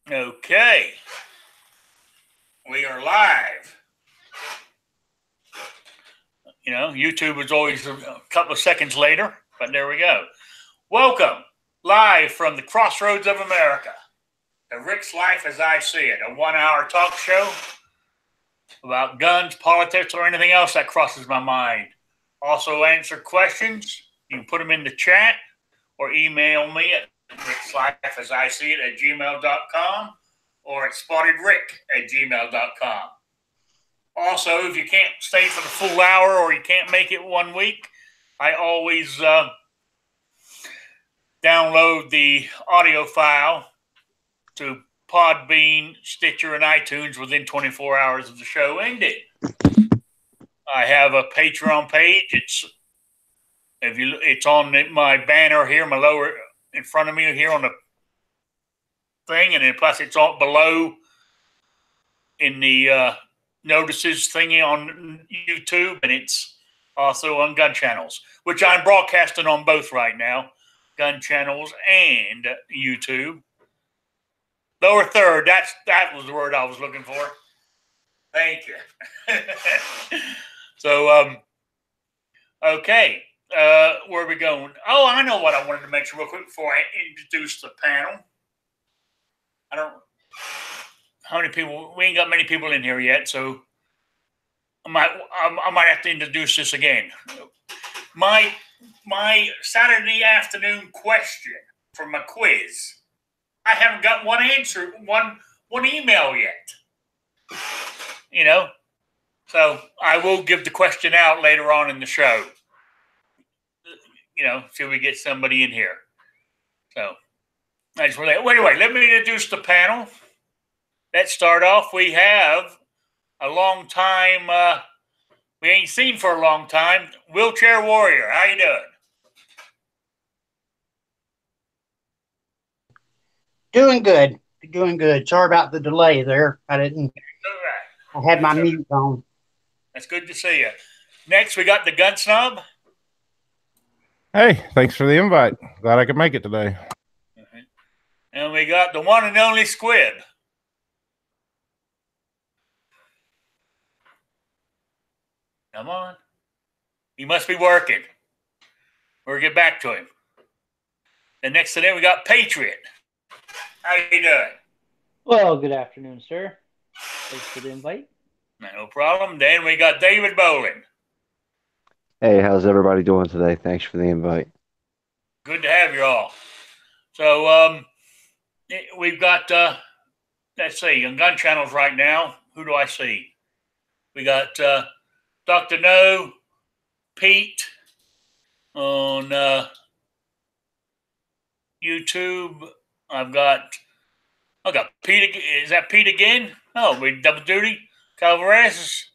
Okay. We are live. You know, YouTube is always a couple of seconds later, but there we go. Welcome, live from the crossroads of America, to Rick's Life as I See It, a 1-hour talk show about guns, politics, or anything else that crosses my mind. Also answer questions. You can put them in the chat or email me at rickslifeasiseeit@gmail.com or at spottedrick@gmail.com. Also, if you can't stay for the full hour or you can't make it 1 week, I always download the audio file to Podbean, Stitcher, and iTunes within 24 hours of the show ending. I have a Patreon page. It's on my banner here, my lower in front of me here on the thing, and then plus it's on below in the notices thingy on YouTube, and it's also on Gun Channels, which I'm broadcasting on both right now, Gun Channels and YouTube. Lower third, that was the word I was looking for. Thank you. So, okay, where are we going? Oh, I know what I wanted to mention real quick before I introduce the panel. How many people? We ain't got many people in here yet, so I might have to introduce this again. My Saturday afternoon question for my quiz. I haven't got one answer, one email yet. You know, so I will give the question out later on in the show. You know, till we get somebody in here. So, anyway, let me introduce the panel. Let's start off. We have a long time we ain't seen for a long time. Wheelchair Warrior, how you doing? Doing good. Sorry about the delay there. I had my mute on. That's good to see you. Next, we got the Gun Snob. Hey, thanks for the invite. Glad I could make it today. And we got the one and only Squib. Come on. He must be working. We'll get back to him. And next to them, we got Patriot. How you doing? Well, good afternoon, sir. Thanks for the invite. No problem. Then we got David Bowling. Hey, how's everybody doing today? Thanks for the invite. Good to have you all. So we've got, let's see, on Gun Channels right now, who do I see? We got Dr. No, Pete on YouTube. I've got Pete. Is that Pete again? Oh, we double duty. Calvarez.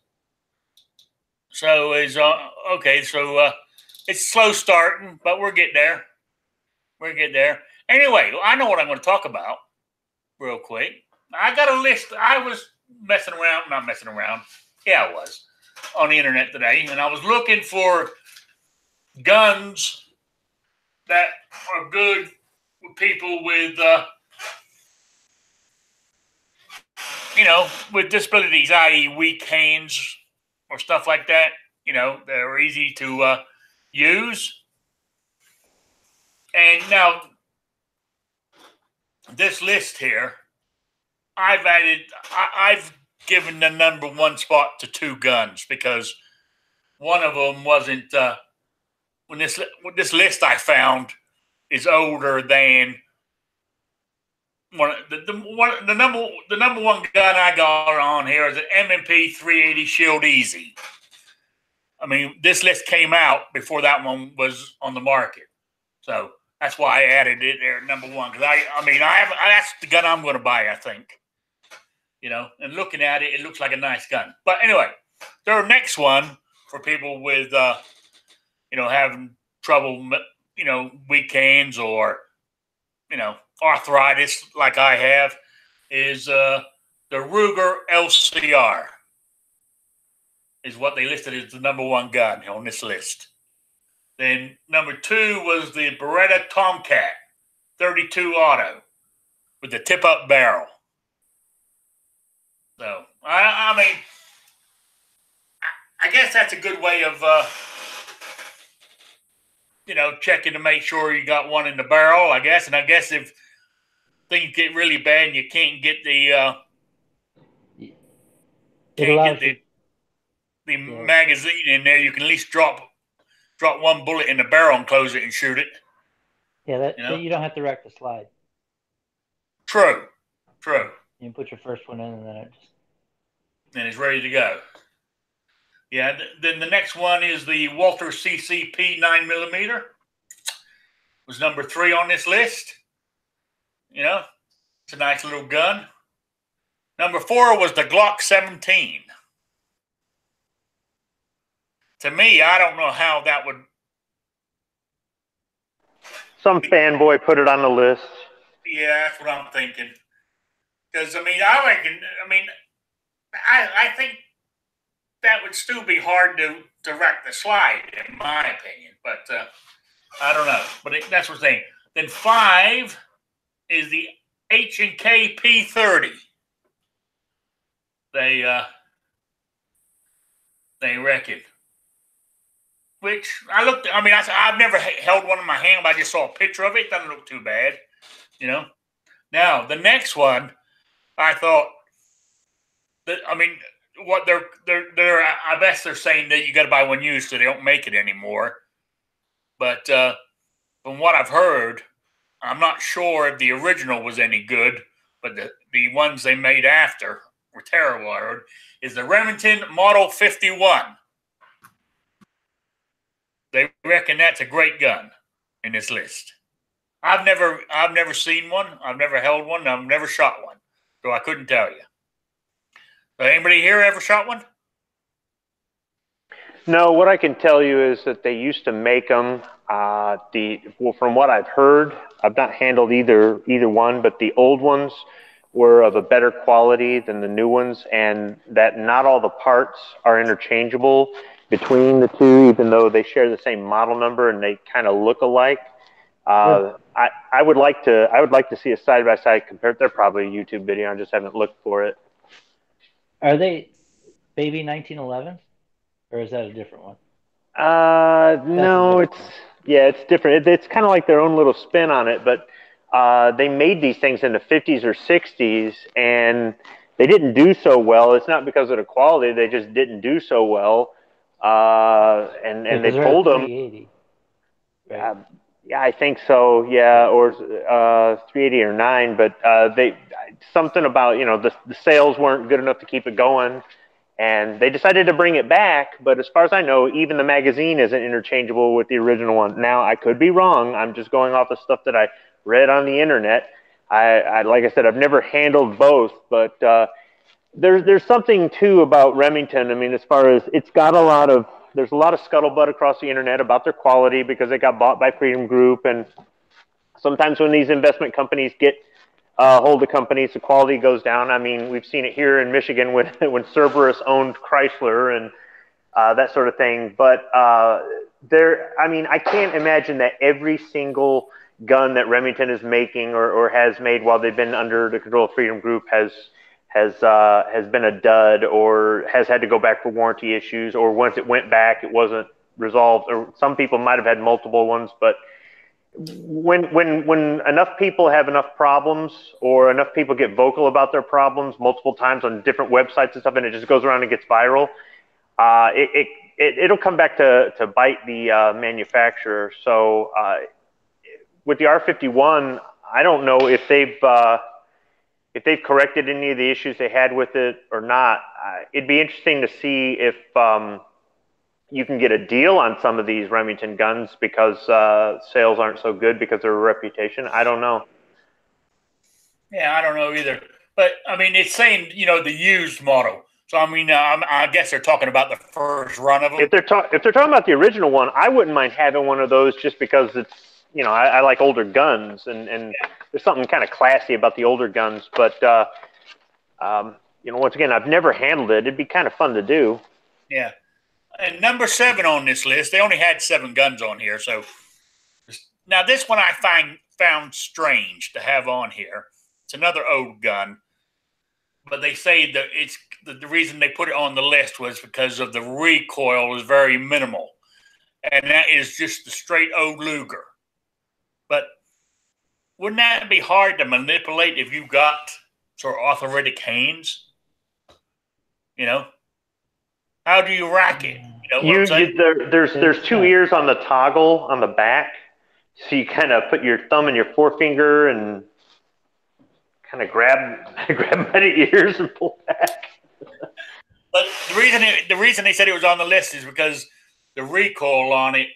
So is okay. So it's slow starting, but we're getting there. Anyway, I know what I'm going to talk about real quick. I got a list. I was not messing around. Yeah, I was on the internet today, and I was looking for guns that are good with people with, with disabilities, i.e. weak hands or stuff like that, that are easy to use. And now, this list here, I've given the number one spot to 2 guns because one of them wasn't, when this list I found is older than the number one gun I got on here is an M&P 380 Shield Easy. I mean, this list came out before that one was on the market, so that's why I added it there, number one. Because that's the gun I'm going to buy, I think. And looking at it, it looks like a nice gun. But anyway, the next one for people with, having trouble, weak hands or, arthritis like I have, is the Ruger LCR is what they listed as the number one gun on this list. Then number 2 was the Beretta Tomcat 32 Auto with the tip-up barrel. So I mean, I guess that's a good way of checking to make sure you got one in the barrel. I guess, and I guess if things get really bad and you can't get the magazine in there, you can at least drop one bullet in the barrel and close it and shoot it. Yeah, so you don't have to wreck the slide. True. You can put your first one in, and then it's ready to go. Yeah. Then the next one is the Walther CCP 9mm. Was number 3 on this list. It's a nice little gun. Number 4 was the Glock 17. To me, I don't know how that would. Some fanboy put it on the list. Yeah, that's what I'm thinking. Because I think that would still be hard to wreck the slide, in my opinion. But I don't know. But that's what I'm saying. Then 5 is the H&K P30. They reckon. Which I've never held one in my hand, but I just saw a picture of it. It doesn't look too bad, Now the next one, I thought that what they're I guess they're saying that you got to buy one used, so they don't make it anymore. But from what I've heard, I'm not sure if the original was any good, but the ones they made after were terrible. I heard is the Remington Model 51. They reckon that's a great gun in this list. I've never seen one. I've never held one. I've never shot one, so I couldn't tell you. So anybody here ever shot one? No, what I can tell you is that they used to make them. From what I've heard, I've not handled either one, but the old ones were of a better quality than the new ones, and that not all the parts are interchangeable between the two, even though they share the same model number and they kind of look alike. I would like to see a side by side compared. They're probably a YouTube video. I just haven't looked for it. Are they baby 1911, or is that a different one? No, it's different. It's kind of like their own little spin on it, but they made these things in the 50s or 60s, and they didn't do so well. It's not because of the quality; they just didn't do so well. And they told them. 380, right? Yeah, I think so. Yeah, or 380 or 9. But they something about the sales weren't good enough to keep it going, and they decided to bring it back. But as far as I know, even the magazine isn't interchangeable with the original one. Now I could be wrong. I'm just going off the stuff that I read on the internet. I like I said, I've never handled both, but there's something too about Remington. I mean, as far as there's a lot of scuttlebutt across the internet about their quality because they got bought by Freedom Group, and sometimes when these investment companies get hold of companies, the quality goes down. I mean, we've seen it here in Michigan when Cerberus owned Chrysler and that sort of thing. But I can't imagine that every single gun that Remington is making or has made while they've been under the control of Freedom Group has been a dud or has had to go back for warranty issues, or once it went back, it wasn't resolved. Or some people might have had multiple ones, but when enough people have enough problems, or enough people get vocal about their problems multiple times on different websites and stuff, and it just goes around and gets viral, it'll come back to bite the manufacturer. So with the R51, I don't know if they've corrected any of the issues they had with it or not. It'd be interesting to see if you can get a deal on some of these Remington guns because sales aren't so good because of their reputation. I don't know. Yeah, I don't know either. But I mean, it's saying the used model. So I mean, I guess they're talking about the first run of them. If they're talking about the original one, I wouldn't mind having one of those just because it's I like older guns and there's something kind of classy about the older guns. But once again, I've never handled it. It'd be kind of fun to do. Yeah. And number 7 on this list, they only had 7 guns on here. So now this one I found strange to have on here. It's another old gun. but they say that it's the reason they put it on the list was because of the recoil is very minimal, and that is just the straight old Luger. But wouldn't that be hard to manipulate if you got sort of arthritic hands? You know, how do you rack it? You know what I'm saying? There's two ears on the toggle on the back, so you kind of put your thumb and your forefinger and kind of grab by the ears and pull back. But the reason they said it was on the list is because the recoil on it,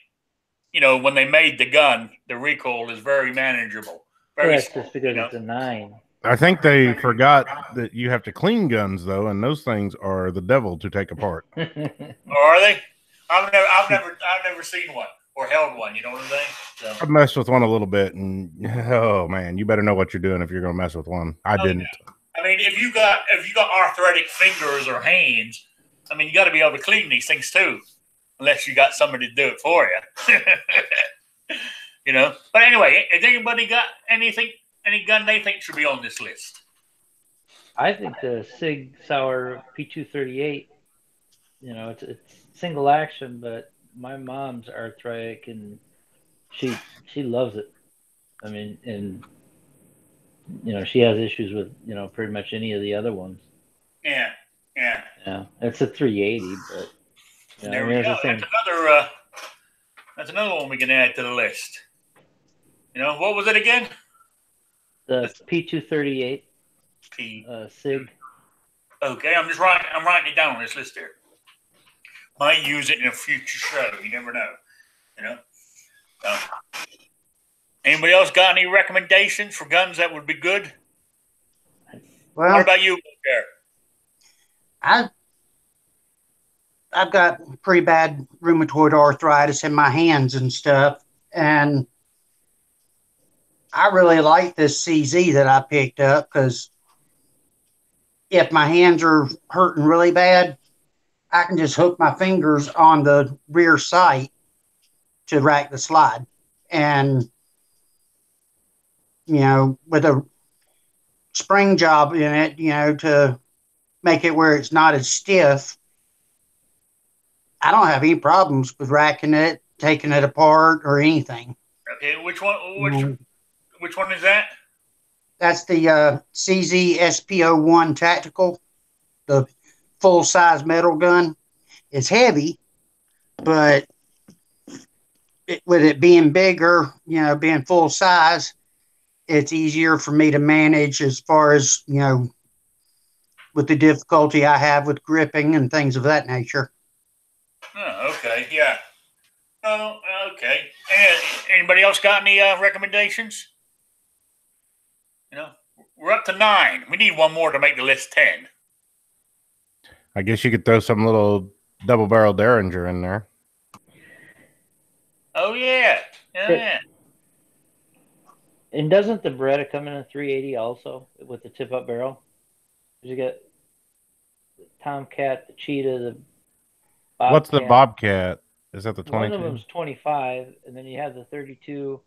you know, when they made the gun, the recoil is very manageable. Very That's just because it's a 9. I think they forgot that you have to clean guns though, and those things are the devil to take apart. Or are they? I've never seen one or held one. You know what I'm saying? So. I've messed with one a little bit, and oh man, you better know what you're doing if you're going to mess with one. I didn't. Yeah. I mean, if you got arthritic fingers or hands, I mean, you got to be able to clean these things too, unless you got somebody to do it for you. You know. But anyway, has anybody got any gun they think should be on this list? I think the Sig Sauer P238. You know, it's single action, but my mom's arthritic and she loves it. I mean, and you know, she has issues with, you know, pretty much any of the other ones. Yeah. It's a 380, but you know, there we go. That's another one we can add to the list. You know, what was it again? The P238 Sig. Okay, I'm writing it down on this list here. Might use it in a future show. You never know. You know. Anybody else got any recommendations for guns that would be good? Well, what about you, Gary? I've got pretty bad rheumatoid arthritis in my hands and stuff, and I really like this CZ that I picked up because if my hands are hurting really bad, I can just hook my fingers on the rear sight to rack the slide. And, you know, with a spring job in it, you know, to make it where it's not as stiff, I don't have any problems with racking it, taking it apart, or anything. Okay, which one is that? That's the CZ SP01 Tactical, the full-size metal gun. It's heavy, but with it being bigger, you know, being full size, it's easier for me to manage as far as, you know, with the difficulty I have with gripping and things of that nature. Oh, okay, yeah. Oh, okay. And anybody else got any recommendations? You know, we're up to 9. We need one more to make the list 10. I guess you could throw some little double-barrel Derringer in there. Oh yeah, yeah. And doesn't the Beretta come in a 380 also with the tip-up barrel? You get the Tomcat, the Cheetah, the Bobcat. What's the Bobcat? Is that the 22? One of them's 25, and then you have the 32.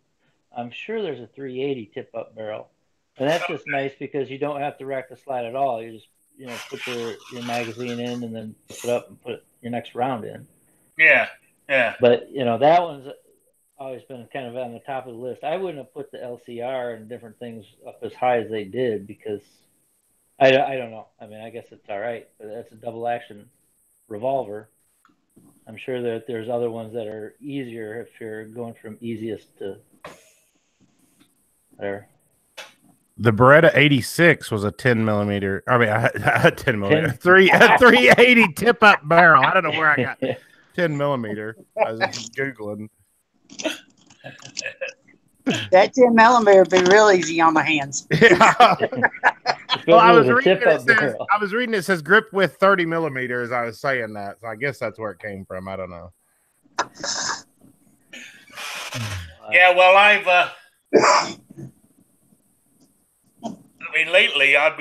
I'm sure there's a 380 tip-up barrel, and that's just nice because you don't have to rack the slide at all. You just, you know, put your magazine in and then put it up and put your next round in. Yeah, yeah. But, you know, that one's always been kind of on the top of the list. I wouldn't have put the LCR and different things up as high as they did because I don't know. I mean, I guess it's all right, but that's a double-action revolver. I'm sure that there's other ones that are easier if you're going from easiest to there. The Beretta 86 was a 10 millimeter. I mean, a 10 millimeter, 380 tip up barrel. I don't know where I got 10 millimeter. I was just Googling. That 10 millimeter would be real easy on the hands. Yeah. Well, I was reading it says grip width 30 millimeters. I was saying that, so I guess that's where it came from. I don't know. Yeah, well, I mean, lately I've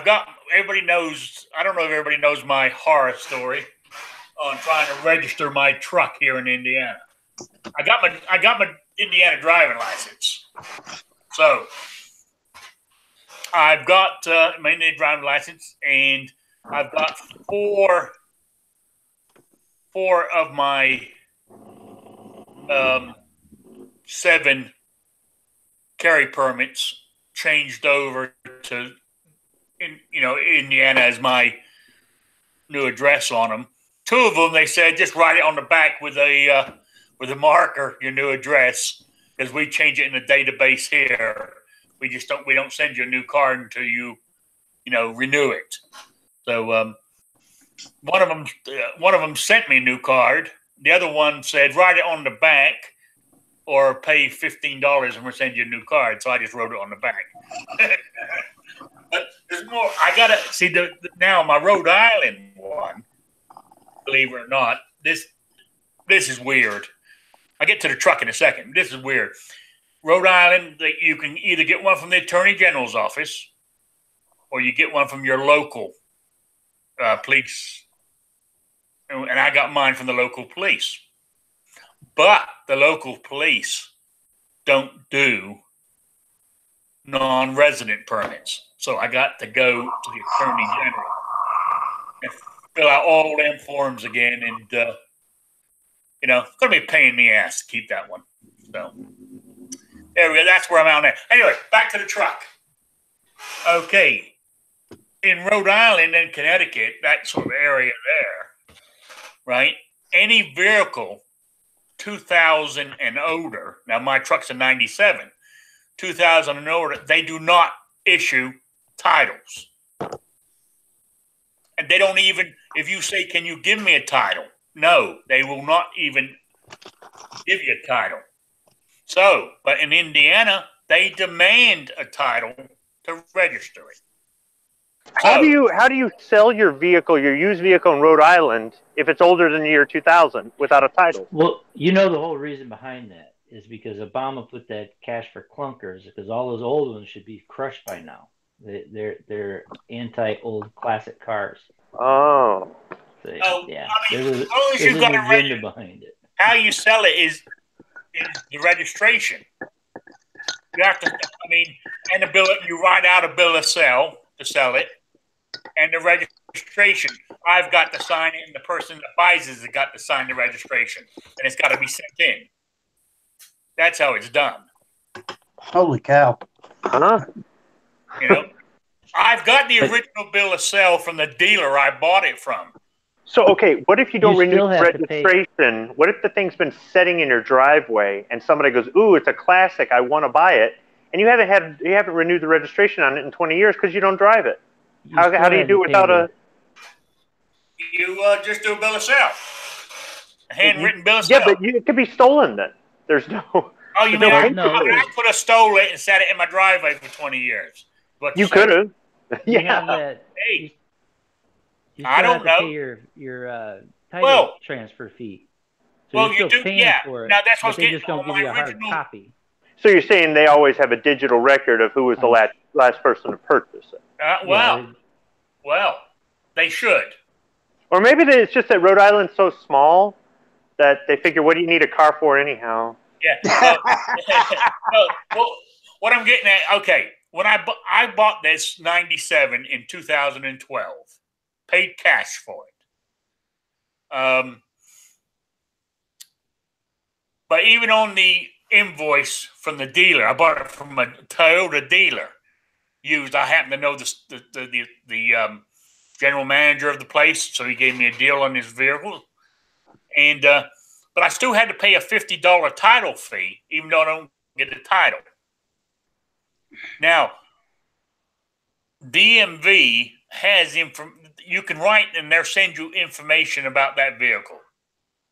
got, everybody knows, I don't know if everybody knows my horror story on trying to register my truck here in Indiana. I got Indiana driving license. So I've got my Indiana driving license, and I've got four of my 7 carry permits changed over to, Indiana as my new address on them. 2 of them, they said, just write it on the back with a marker, your new address, because we change it in the database here. We don't send you a new card until you renew it. So one of them sent me a new card. The other one said, write it on the back or pay $15 and we'll send you a new card. So I just wrote it on the back. But there's more. I gotta see now my Rhode Island one. Believe it or not, this is weird. I'll get to the truck in a second. This is weird. Rhode Island, you can either get one from the Attorney General's office or you get one from your local police. And I got mine from the local police. But the local police don't do non-resident permits. So I got to go to the Attorney General and fill out all them forms again. And, it's going to be a pain in the ass to keep that one. So there we go. That's where I'm out now. Anyway, back to the truck. Okay. In Rhode Island and Connecticut, that sort of area there, right? Any vehicle 2000 and older, now my truck's a 97, 2000 and older, they do not issue titles. And they don't even, if you say, can you give me a title? No, they will not even give you a title. So, but in Indiana, they demand a title to register it. So, how do you sell your used vehicle in Rhode Island if it's older than the year 2000 without a title? Well, the whole reason behind that is because Obama put that cash for clunkers, because all those old ones should be crushed by now. They're anti-old classic cars. Oh. So, yeah. I mean, there's as long as you've got an agenda behind it. How you sell it is the registration. You have to, and the bill. You write out a bill of sale to sell it, and the registration. I've got to sign it, and the person that buys it has got to sign the registration, and it's got to be sent in. That's how it's done. Holy cow! I've got the original bill of sale from the dealer I bought it from. So, okay, what if you don't renew still the have to pay. registration? What if the thing's been sitting in your driveway and somebody goes, "Ooh, it's a classic. I want to buy it," and you haven't renewed the registration on it in 20 years because you don't drive it? How do you do it without a? You just do a bill of sale, a handwritten bill of sale. Yeah, but it could be stolen then. There's no. Oh, you mean I could have stole it and sat it in my driveway for 20 years? But you could have. You Yeah. have that. Hey, You I don't still have to know. pay your title transfer fee. So well, you're you still do. paying Yeah. for it, Now that's but what's they getting just don't on give my you a hard original. copy. So you're saying they always have a digital record of who was the last person to purchase it? Well, they should. Or maybe it's just that Rhode Island's so small that they figure, what do you need a car for anyhow? Yeah. Well, what I'm getting at, okay, when I bought this 97 in 2012, paid cash for it. But even on the invoice from the dealer, I bought it from a Toyota dealer. I happen to know the general manager of the place, so he gave me a deal on his vehicle. And but I still had to pay a $50 title fee, even though I don't get the title. Now, DMV has you can write and they'll send you information about that vehicle.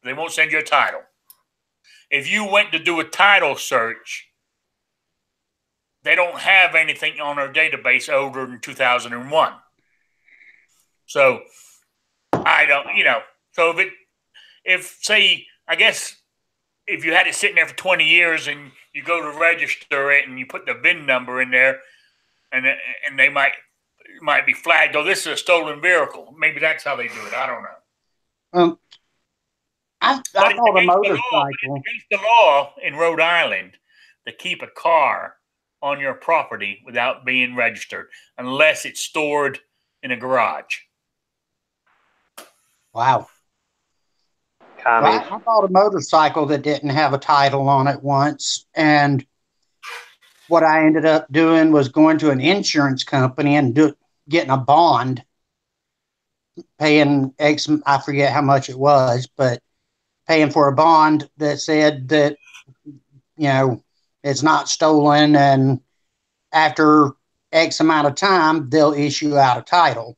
They won't send you a title. If you went to do a title search, they don't have anything on their database older than 2001. So I don't, so if say, I guess if you had it sitting there for 20 years and you go to register it and you put the VIN number in there and they might be flagged, oh, this is a stolen vehicle. Maybe that's how they do it. I don't know. I But it's bought a against the law. But motorcycle. it's against the law in Rhode Island to keep a car on your property without being registered, unless it's stored in a garage. Wow. Commies. Well, I bought a motorcycle that didn't have a title on it once, and what I ended up doing was going to an insurance company and getting a bond, paying X, I forget how much it was, but paying for a bond that said that, it's not stolen, and after X amount of time, they'll issue out a title.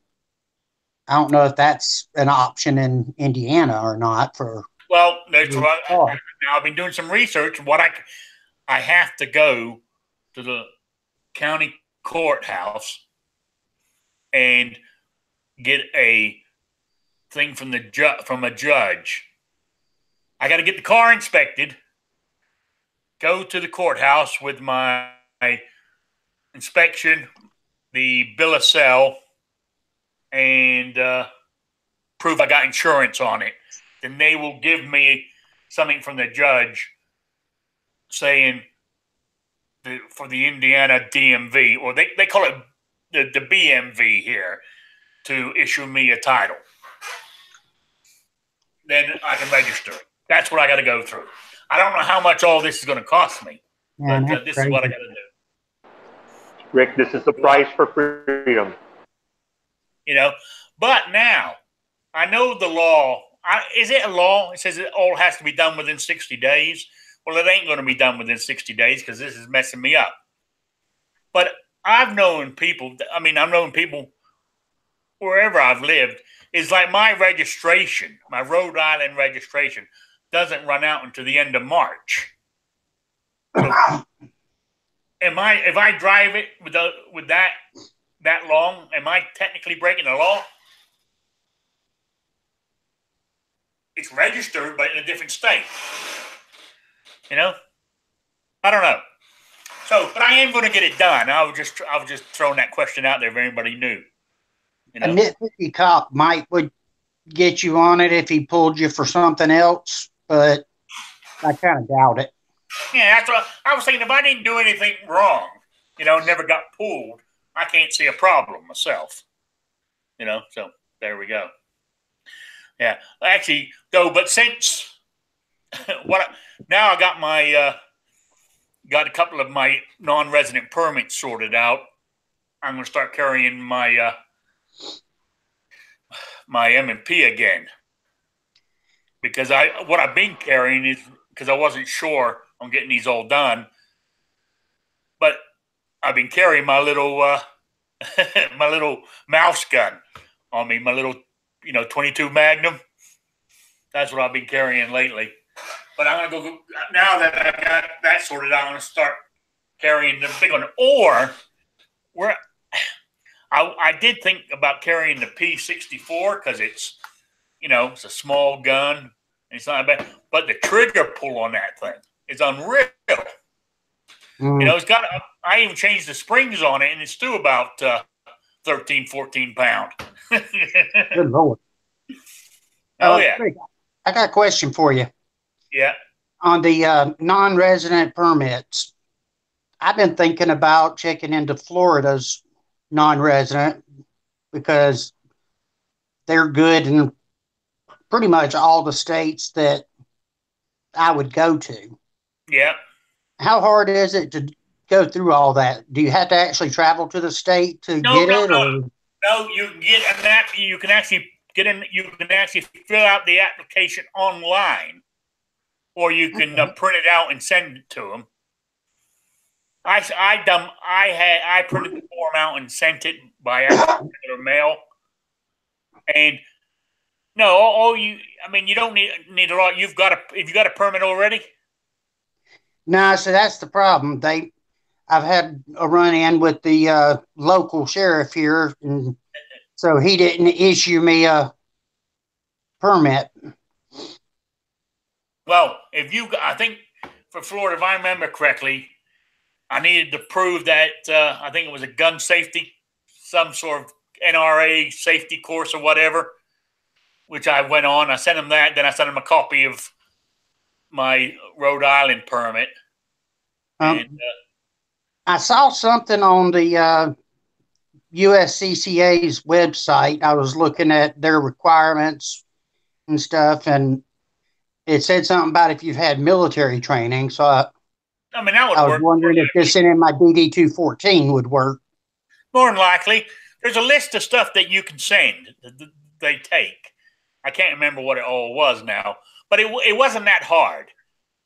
I don't know if that's an option in Indiana or not for. Well, that's what now I've been doing some research. What I have to go to the county courthouse and get a thing from a judge. I got to get the car inspected. Go to the courthouse with my inspection, the bill of sale, and prove I got insurance on it. Then they will give me something from the judge saying for the Indiana DMV, or they call it the BMV here, to issue me a title. Then I can register it. That's what I got to go through. I don't know how much all this is going to cost me, but this is what I got to do. Rick, this is the price for freedom. But now I know the law. Is it a law? It says it all has to be done within 60 days. Well, it ain't going to be done within 60 days because this is messing me up. But I've known people wherever I've lived, is like my registration, my Rhode Island registration, doesn't run out until the end of March. So if I drive it with that long, am I technically breaking the law? It's registered, but in a different state. I don't know. So, but I am going to get it done. I was just throwing that question out there if anybody knew. A nitpicky cop would get you on it if he pulled you for something else, but I kind of doubt it. Yeah, that's what I was thinking. If I didn't do anything wrong, never got pulled, I can't see a problem myself. So there we go. Yeah, actually, though, but since now I got got a couple of my non-resident permits sorted out. I'm going to start carrying my my M&P again, because what I've been carrying is because I wasn't sure on getting these all done, but I've been carrying my little my little mouse gun on me, my little 22 Magnum. That's what I've been carrying lately. But I'm gonna go now that I've got that sorted out. I'm gonna start carrying the big one. Or I did think about carrying the P64 because it's it's a small gun and it's not bad. But the trigger pull on that thing is unreal. It's got. I even changed the springs on it, and it's still about 13, 14 pounds. Good Lord. Oh yeah. I got a question for you. Yeah. On the non-resident permits, I've been thinking about checking into Florida's non-resident because they're good in pretty much all the states that I would go to. Yeah. How hard is it to go through all that? Do you have to actually travel to the state to get it? No, you can get an app. You can actually get in. You can actually fill out the application online, or you can print it out and send it to them. I printed the form out and sent it by regular mail. And no, you don't need a lot. If you got a permit already. No, so that's the problem. I've had a run-in with the local sheriff here, and so he didn't issue me a permit. Well, I think for Florida, if I remember correctly, I needed to prove that I think it was a gun safety, some sort of NRA safety course or whatever. which I went on. I sent him that. Then I sent him a copy of my Rhode Island permit. And I saw something on the USCCA's website. I was looking at their requirements and stuff, and it said something about if you've had military training. So I mean, that would I was work. wondering if just sending my DD 214 would work. More than likely, there's a list of stuff that you can send. They take. I can't remember what it all was now, but it wasn't that hard.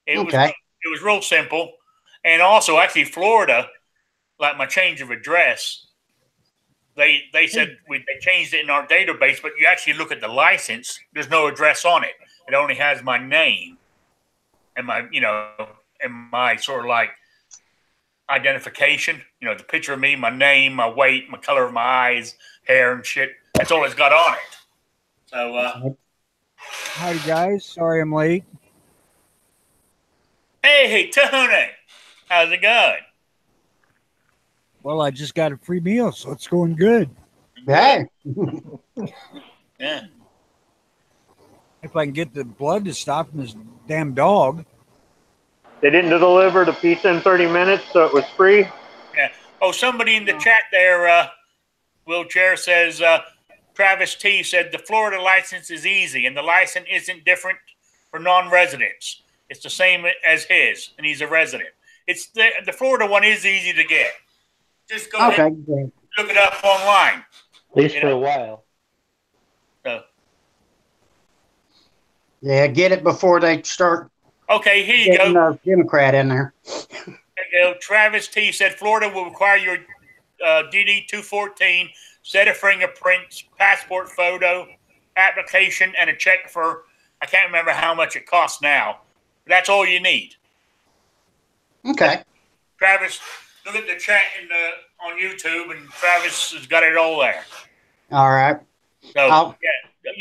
It was real simple. And also, actually, Florida, like my change of address, they said they changed it in our database, but you actually look at the license. There's no address on it. It only has my name and my sort of like identification. You know, the picture of me, my name, my weight, my color of my eyes, hair, and shit. That's all it's got on it. So, howdy guys. Sorry I'm late. hey, Tony, how's it going? Well, I just got a free meal, so it's going good. Hey. Yeah. If I can get the blood to stop from this damn dog. They didn't deliver the pizza in 30 minutes, so it was free. Yeah. Oh, somebody in the chat there, wheelchair says, Travis T said the Florida license is easy, and the license isn't different for non-residents. It's the same as his, and he's a resident. It's the Florida one is easy to get. Just go ahead and look it up online. At least for a while. So. Yeah, get it before they start. Okay, here you go. Democrat in there. There you go. Travis T said Florida will require your DD 214, set of fingerprints, passport photo, application, and a check for, I can't remember how much it costs now. But that's all you need. Okay. Travis, look at the chat on YouTube, and Travis has got it all there. All right. So,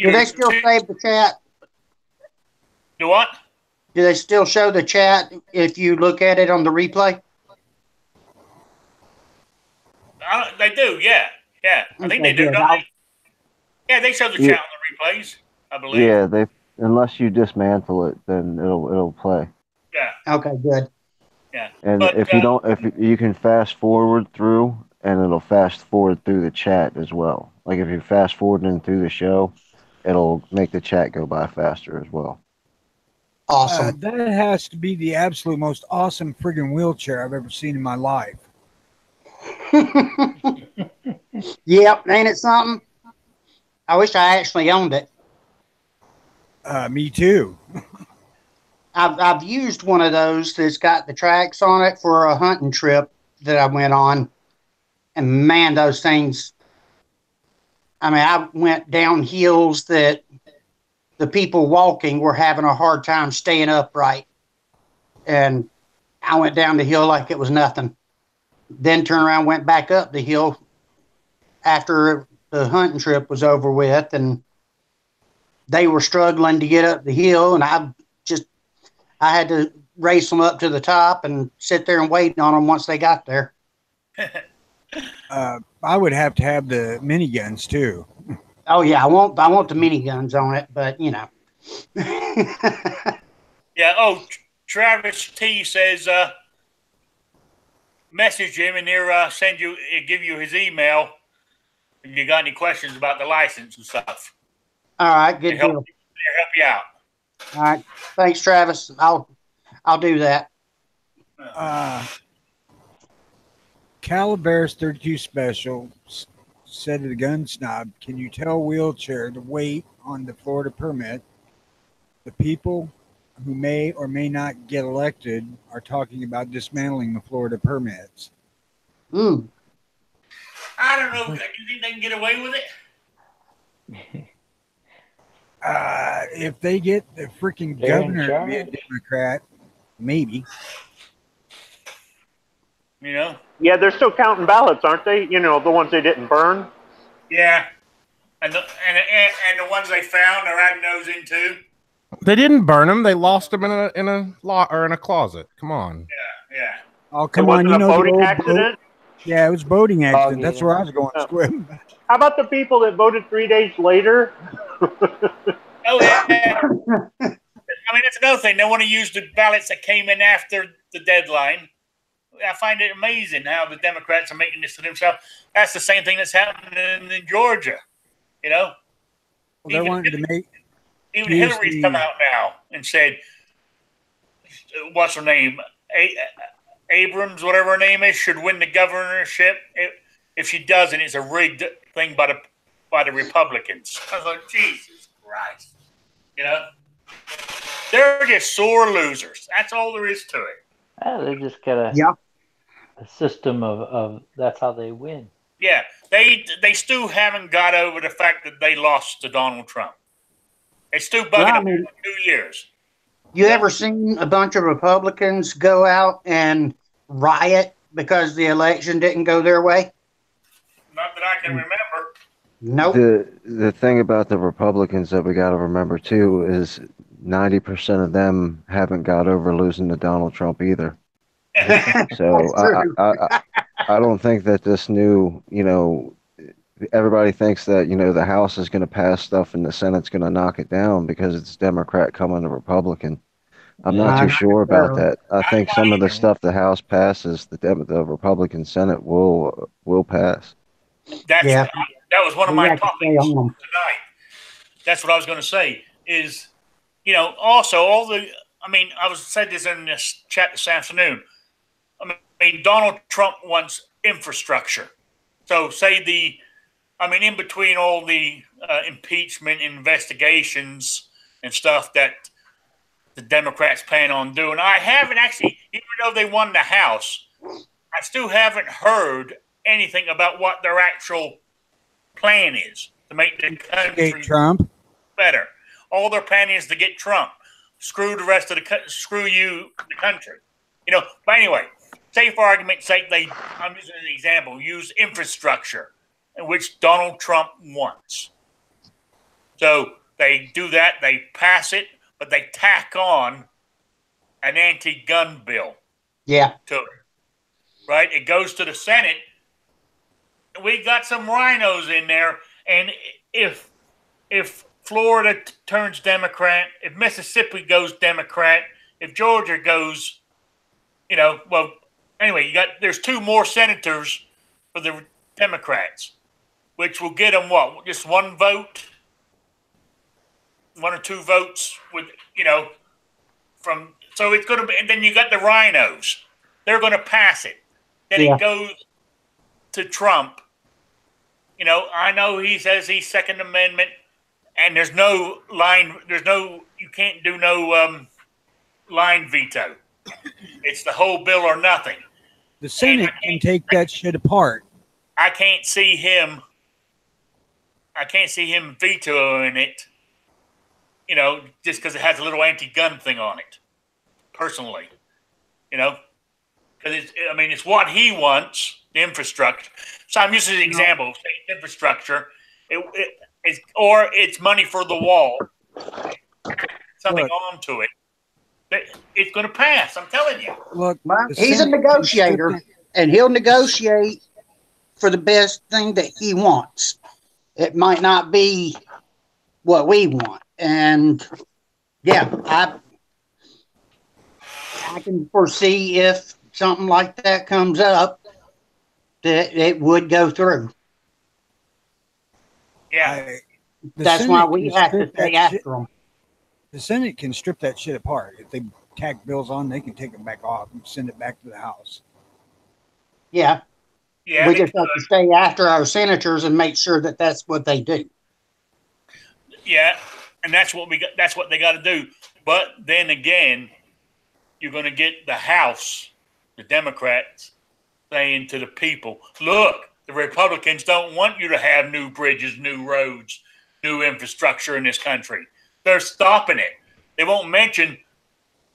do they still save the chat? Do what? Do they still show the chat if you look at it on the replay? They do, yeah. Yeah, I think they do, don't they? Yeah, they show the chat on the replays, I believe. Yeah, unless you dismantle it, then it'll play. Yeah. Okay, good. Yeah. And if you can fast forward through, and it'll fast forward through the chat as well. Like if you're fast forwarding through the show, it'll make the chat go by faster as well. Awesome. That has to be the absolute most awesome friggin' wheelchair I've ever seen in my life. Yep, ain't it something? I wish I actually owned it. Me too. I've used one of those that's got the tracks on it for a hunting trip that I went on. And man, those things, I mean, I went down hills that the people walking were having a hard time staying upright. And I went down the hill like it was nothing. Then turned around, went back up the hill after the hunting trip was over with. And they were struggling to get up the hill. And I had to race them up to the top and sit there and wait on them once they got there. I would have to have the miniguns too. Oh yeah, I want the miniguns on it, but you know. Yeah. Oh, Travis T says, message him and he'll give you his email if you got any questions about the license and stuff. All right, good deal. Help you out. All right, thanks, Travis. I'll do that. Calaveras 32 Special said to the gun snob, can you tell wheelchair to wait on the Florida permit? The people who may or may not get elected are talking about dismantling the Florida permits. Mm. I don't know. Do you think they can get away with it? If they get the freaking governor to be a Democrat, maybe. You know? Yeah, they're still counting ballots, aren't they? You know, the ones they didn't burn. Yeah. And the ones they found, they're adding those in too. They didn't burn them. They lost them in a closet. Come on. Yeah. Oh, come on. You know, boating accident? Yeah, it was boating accident. Yeah. That's where I was going, Squib. How about the people that voted 3 days later? Oh yeah. I mean, that's another thing. They want to use the ballots that came in after the deadline. I find it amazing how the Democrats are making this to themselves. That's the same thing that's happening in Georgia. You know, Well, they're wanting to make even use Hillary's the- come out now and said, "What's her name? Abrams, whatever her name is, should win the governorship. If she doesn't, it's a rigged thing by the Republicans." I was like, Jesus Christ, you know, they're just sore losers. That's all there is to it. They just got Yeah. a system of that's how they win. Yeah, they still haven't got over the fact that they lost to Donald Trump. They still bugging Well, I him mean- for 2 years. You ever seen a bunch of Republicans go out and riot because the election didn't go their way? Not that I can remember. Nope. The thing about the Republicans that we got to remember too is 90% of them haven't got over losing to Donald Trump either. So That's true. I don't think that this new, everybody thinks that, the House is going to pass stuff and the Senate's going to knock it down because it's Democrat coming to Republican. I'm not Yeah. too sure about that. I think not some of the either. stuff the House passes, the Republican Senate will pass. That was one of We my have to stay topics on them. tonight. That's what I was going to say is, also I said this in this chat this afternoon. I mean, Donald Trump wants infrastructure. So in between all the impeachment investigations and stuff that the Democrats plan on doing, I haven't actually, even though they won the House, I still haven't heard anything about what their actual plan is to make the country Trump. better. All their plan is to get Trump. Screw the rest of the country. But anyway, say for argument's sake, I'm using an example, use infrastructure, in which Donald Trump wants. So they do that, they pass it, but they tack on an anti-gun bill Yeah. to it. Right? It goes to the Senate. We got some rhinos in there, and if Florida turns Democrat, if Mississippi goes Democrat, if Georgia goes, anyway, there's 2 more senators for the Democrats, which will get them what? Just 1 vote, 1 or 2 votes with, so it's going to be, and then you got the rhinos. They're going to pass it. Then Yeah. it goes to Trump. I know he says he's Second Amendment, and there's no line. You can't do no line veto. It's the whole bill or nothing. The Senate can take that shit apart. I can't see him vetoing it. Just because it has a little anti-gun thing on it. Personally, because it's what he wants. The infrastructure. So I'm using an example. Say infrastructure. It's money for the wall. Something onto it. It's going to pass. I'm telling you. Look, He's a negotiator, and he'll negotiate for the best thing that he wants. It might not be what we want, and I can foresee if something like that comes up, that it would go through. Yeah. That's why we have to stay after them. The Senate can strip that shit apart. If they tack bills on, they can take it back off and send it back to the House. Yeah. Yeah. We just have to stay after our senators and make sure that that's what they do. Yeah, and that's what that's what they got to do. But then again, you're going to get the House, the Democrats, saying to the people, "Look, the Republicans don't want you to have new bridges, new roads, new infrastructure in this country. They're stopping it. They won't mention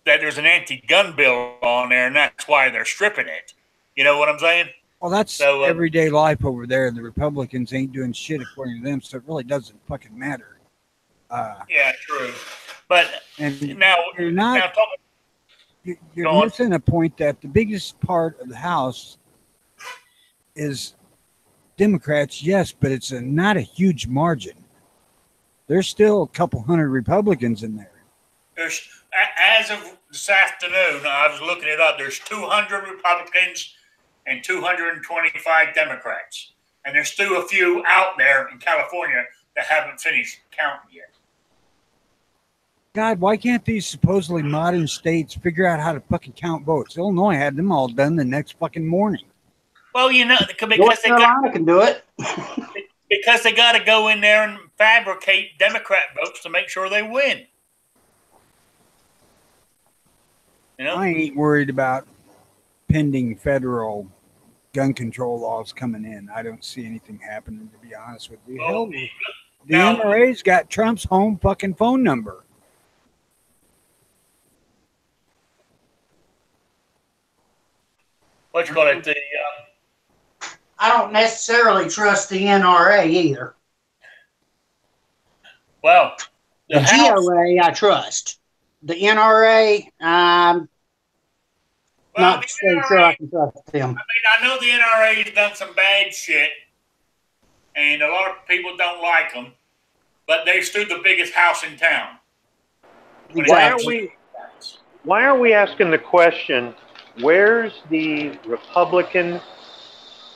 that there's an anti-gun bill on there, and that's why they're stripping it. You know what I'm saying?" Well, that's everyday life over there. The Republicans ain't doing shit according to them, so it really doesn't fucking matter. Yeah, true. But now you're not. You're missing a point that the biggest part of the House is Democrats, yes, but it's not a huge margin. there's still a couple hundred Republicans in there. There's, as of this afternoon, I was looking it up. There's 200 Republicans and 225 Democrats, and there's still a few out there in California that haven't finished counting yet. God, why can't these supposedly modern states figure out how to fucking count votes? Illinois had them all done the next fucking morning. Well, you know, North Carolina can do it. because they got to go in there and fabricate Democrat votes to make sure they win. You know, I ain't worried about pending federal gun control laws coming in. I don't see anything happening, to be honest with you. Hell, the now- NRA's got Trump's home fucking phone number. what you call it? I don't necessarily trust the NRA either. Well, The GOA I trust. The NRA, I'm well, not the so NRA sure I can trust them. I know the NRA has done some bad shit, and a lot of people don't like them, but they're still the biggest house in town. Why aren't we asking the question, where's the Republican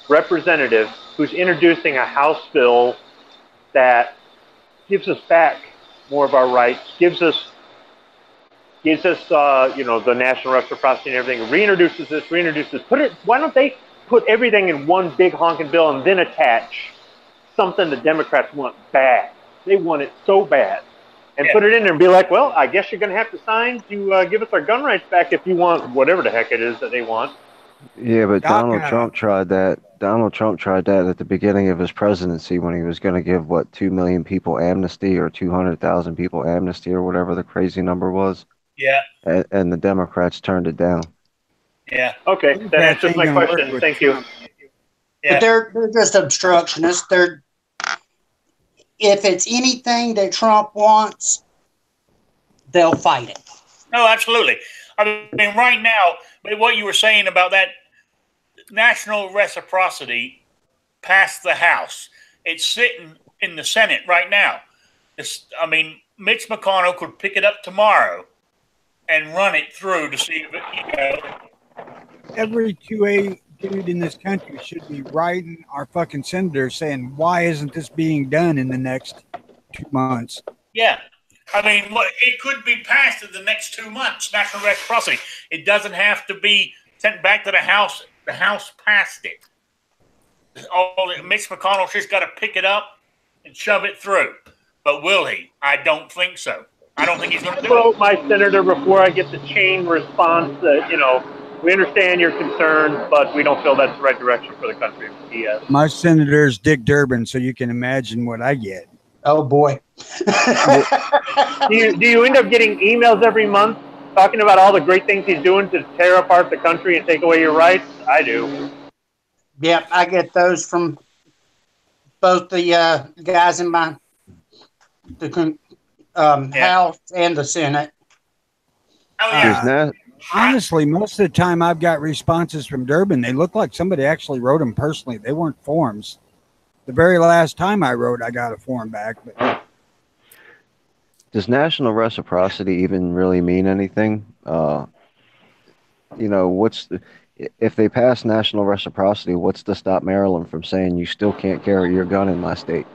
representative who's introducing a House bill that gives us back more of our rights, gives us the national reciprocity and everything, reintroduces, why don't they put everything in one big honking bill and then attach something the Democrats want bad? They want it so bad. And put it in there and be like, well, I guess you're going to have to sign to give us our gun rights back if you want whatever the heck it is that they want. Yeah, but Donald DACA. Trump tried that. Donald Trump tried that at the beginning of his presidency when he was going to give, 2 million people amnesty or 200,000 people amnesty or whatever the crazy number was. Yeah, And the Democrats turned it down. yeah, Okay, that answers my question. Thank you. yeah. But they're just obstructionists. If it's anything that Trump wants, they'll fight it. No, absolutely. I mean, right now, what you were saying about that national reciprocity passed the House. It's sitting in the Senate right now. Mitch McConnell could pick it up tomorrow and run it through to see if it, Every 2A dude in this country should be writing our fucking senators saying, why isn't this being done in the next 2 months? Yeah. It could be passed in the next 2 months, national reciprocity. It doesn't have to be sent back to the House. The House passed it. Mitch McConnell's just got to pick it up and shove it through. But will he? I don't think so. I don't think he's going to do it. My senator, before I get the chain response that, we understand your concerns, but we don't feel that's the right direction for the country. Yes. My senator's Dick Durbin, so you can imagine what I get. Oh boy. Do you end up getting emails every month talking about all the great things he's doing to tear apart the country and take away your rights? I do. Yep, I get those from both the guys in the House and the Senate. Oh, yeah. There's Honestly, most of the time I've got responses from Durbin. They look like somebody actually wrote them personally. They weren't forms. The very last time I wrote, I got a form back. But Does national reciprocity even really mean anything? If they pass national reciprocity, what's to stop Maryland from saying you still can't carry your gun in my state?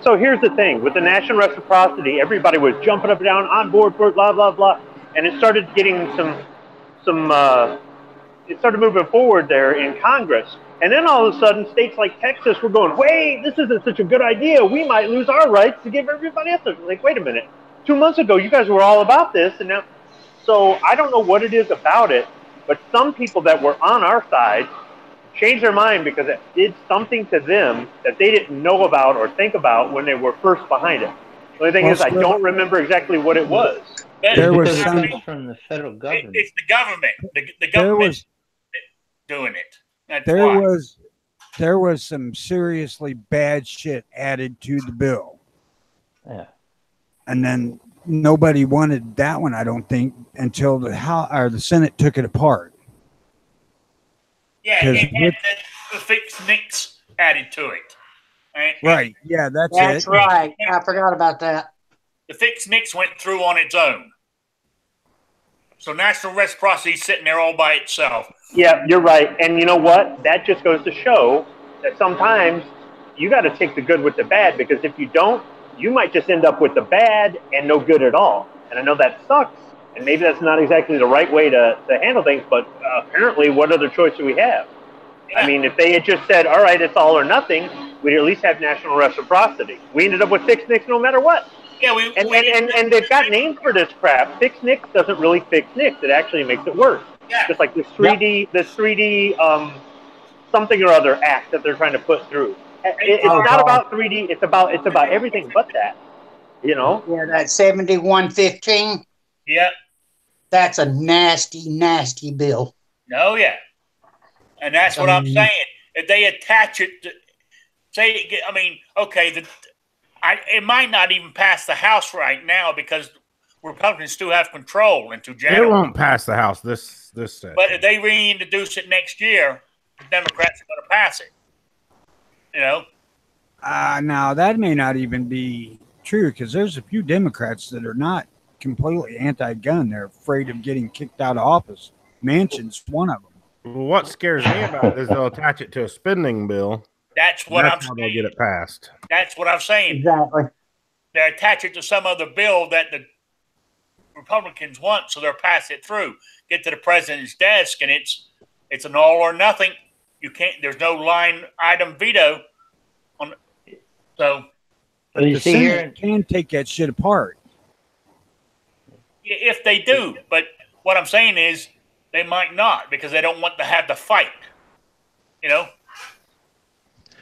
So here's the thing. With the national reciprocity, everybody was jumping up and down, on board for it, blah, blah, blah. And it started getting it started moving forward there in Congress. And then all of a sudden, states like Texas were going, wait, this isn't such a good idea. We might lose our rights to give everybody else. Like, wait a minute. 2 months ago, you guys were all about this. And now, so I don't know what it is about it, but some people that were on our side changed their mind because it did something to them that they didn't know about or think about when they were first behind it. The only thing is, I don't remember exactly what it was. There was Because it some- comes from the federal government. It's the government. The there government was doing it. That's there why. there was some seriously bad shit added to the bill, Yeah. and then nobody wanted that one. I don't think until the Senate took it apart. Yeah, 'Cause it had the fixed nicks added to it. And Right. Yeah, that's That's it. right. I forgot about that. the fixed NICS went through on its own. So national reciprocity is sitting there all by itself. Yeah, you're right. And you know what? That just goes to show that sometimes you got to take the good with the bad, because if you don't, you might just end up with the bad and no good at all. And I know that sucks, and maybe that's not exactly the right way to handle things, but apparently, what other choice do we have? Yeah. I mean, if they had just said, all right, it's all or nothing, we'd at least have national reciprocity. We ended up with fixed NICS no matter what. Yeah, And they've got names for this crap. Fixed NICS doesn't really fix NICS. It actually makes it worse. Yeah. Just like this 3D something or other act that they're trying to put through. It's not about 3D. It's about everything but that. You know. Yeah, that 7115. Yeah. That's a nasty, nasty bill. Oh yeah. And that's what I'm saying. If they attach it to, say, I mean, okay, it might not even pass the House right now because Republicans still have control into January. It won't pass the House this session. But if they reintroduce it next year, the Democrats are going to pass it. You know? Now, that may not even be true, because there's a few Democrats that are not completely anti-gun. They're afraid of getting kicked out of office. Manchin's one of them. Well, what scares me about it is they'll attach it to a spending bill. That's what I'm how they'll saying. get it passed. That's what I'm saying. Exactly. They attach it to some other bill that the Republicans want, so they'll pass it through. Get to the president's desk, and it's an all or nothing. You can't. There's no line item veto on. So, but you the see Senate here, can take that shit apart if they do, but what I'm saying is they might not, because they don't want to have the fight. You know.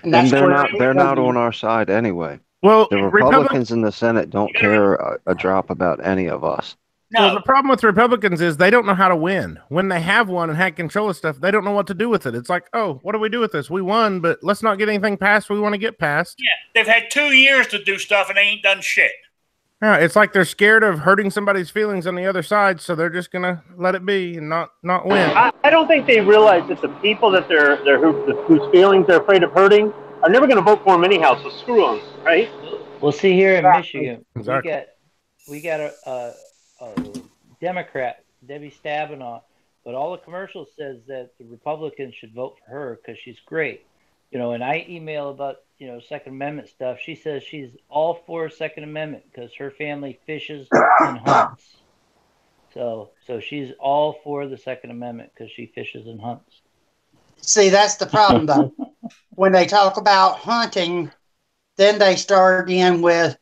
And they're not on our side anyway. Well, the Republicans in the Senate don't care a drop about any of us. No. Well, the problem with Republicans is they don't know how to win. When they have won and had control of stuff, they don't know what to do with it. It's like, oh, what do we do with this? We won, but let's not get anything passed we want to get passed. Yeah, they've had 2 years to do stuff, and they ain't done shit. Yeah, it's like they're scared of hurting somebody's feelings on the other side, so they're just gonna let it be and not win. I don't think they realize that the people that whose feelings they're afraid of hurting are never going to vote for them anyhow. So screw them, right? We'll see here in Michigan. Exactly. We got a Democrat, Debbie Stabenow, but all the commercials says that the Republicans should vote for her because she's great. You know, and I email about, you know, Second Amendment stuff. She says she's all for Second Amendment because her family fishes and hunts. So she's all for the Second Amendment because she fishes and hunts. See, that's the problem, though. When they talk about hunting, then they start in with,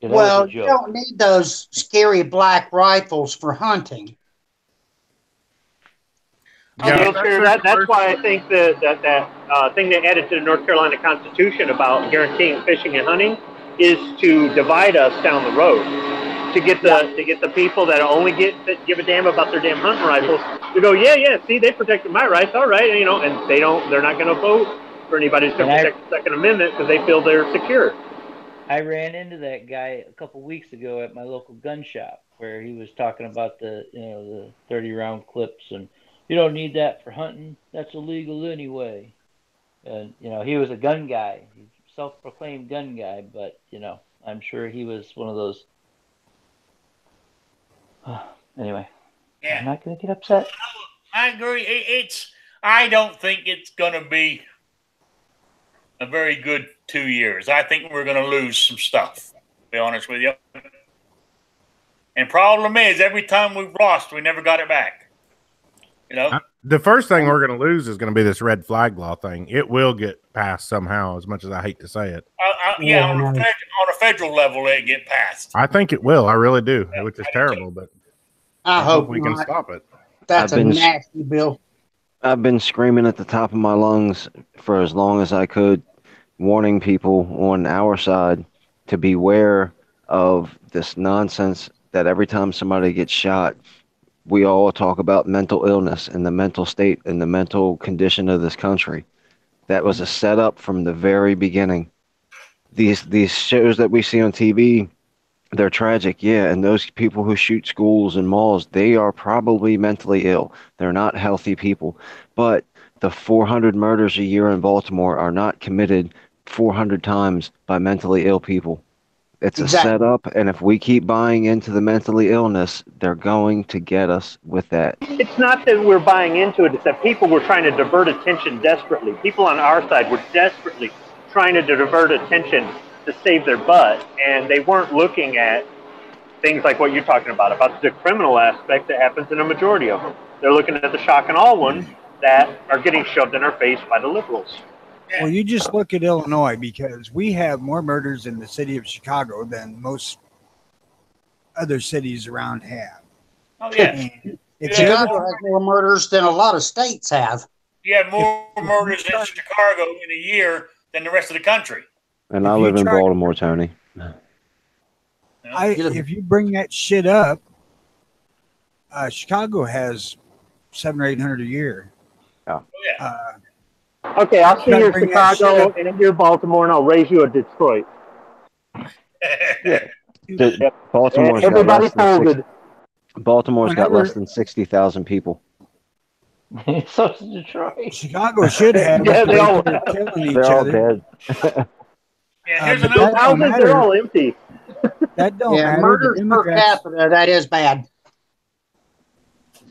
well, you don't need those scary black rifles for hunting. Yeah, that's why I think that thing they added to the North Carolina Constitution about guaranteeing fishing and hunting is to divide us down the road, to get the people that only give a damn about their damn hunting rifles to go, yeah, see, they protected my rights, all right, you know, and they're not going to vote for anybody who's going to protect the Second Amendment because they feel they're secure. I ran into that guy a couple weeks ago at my local gun shop where he was talking about the 30-round clips, and you don't need that for hunting. That's illegal anyway. And, you know, he was a gun guy. He's a self-proclaimed gun guy, but, you know, I'm sure he was one of those. Anyway, yeah. I'm not going to get upset. I agree. I don't think it's going to be a very good 2 years. I think we're going to lose some stuff, to be honest with you. And problem is, every time we've lost, we never got it back. You know, the first thing we're going to lose is going to be this red flag law thing. It will get passed somehow, as much as I hate to say it. On a federal level, it get passed. I think it will. I really do, which is terrible, but I hope we can stop it. That's a nasty bill. I've been screaming at the top of my lungs for as long as I could, warning people on our side to beware of this nonsense that every time somebody gets shot, we all talk about mental illness and the mental state and the mental condition of this country. That was a setup from the very beginning. These shows that we see on TV, they're tragic, yeah, and those people who shoot schools and malls, they are probably mentally ill. They're not healthy people. But the 400 murders a year in Baltimore are not committed 400 times by mentally ill people. It's Exactly. a setup, and if we keep buying into the mentally illness, they're going to get us with that. It's not that we're buying into it, it's that people were trying to divert attention desperately. People on our side were desperately trying to divert attention to save their butt, and they weren't looking at things like what you're talking about the criminal aspect that happens in a majority of them. They're looking at the shock and awe ones that are getting shoved in our face by the liberals. Well, you just look at Illinois, because we have more murders in the city of Chicago than most other cities around have. Oh yeah. And it's Yeah. Chicago has more murders than a lot of states have. You have more murders in Chicago in a year than the rest of the country. And I live in Baltimore, Tony. If you bring that shit up, Chicago has 700 or 800 a year. Oh yeah. Okay, I'll see you in Bring that shit Chicago up. and you're Baltimore, and I'll raise you a Detroit. Baltimore's got Everybody less than folded. Baltimore's got Whenever- less than 60,000 people. So is Detroit. Chicago should have. Yeah, they all- they're killing each They're all other. dead. Yeah, here's but another. that don't Houses, matter. they're all empty. That don't Yeah, matter. murders The per Democrats, capita, that is bad.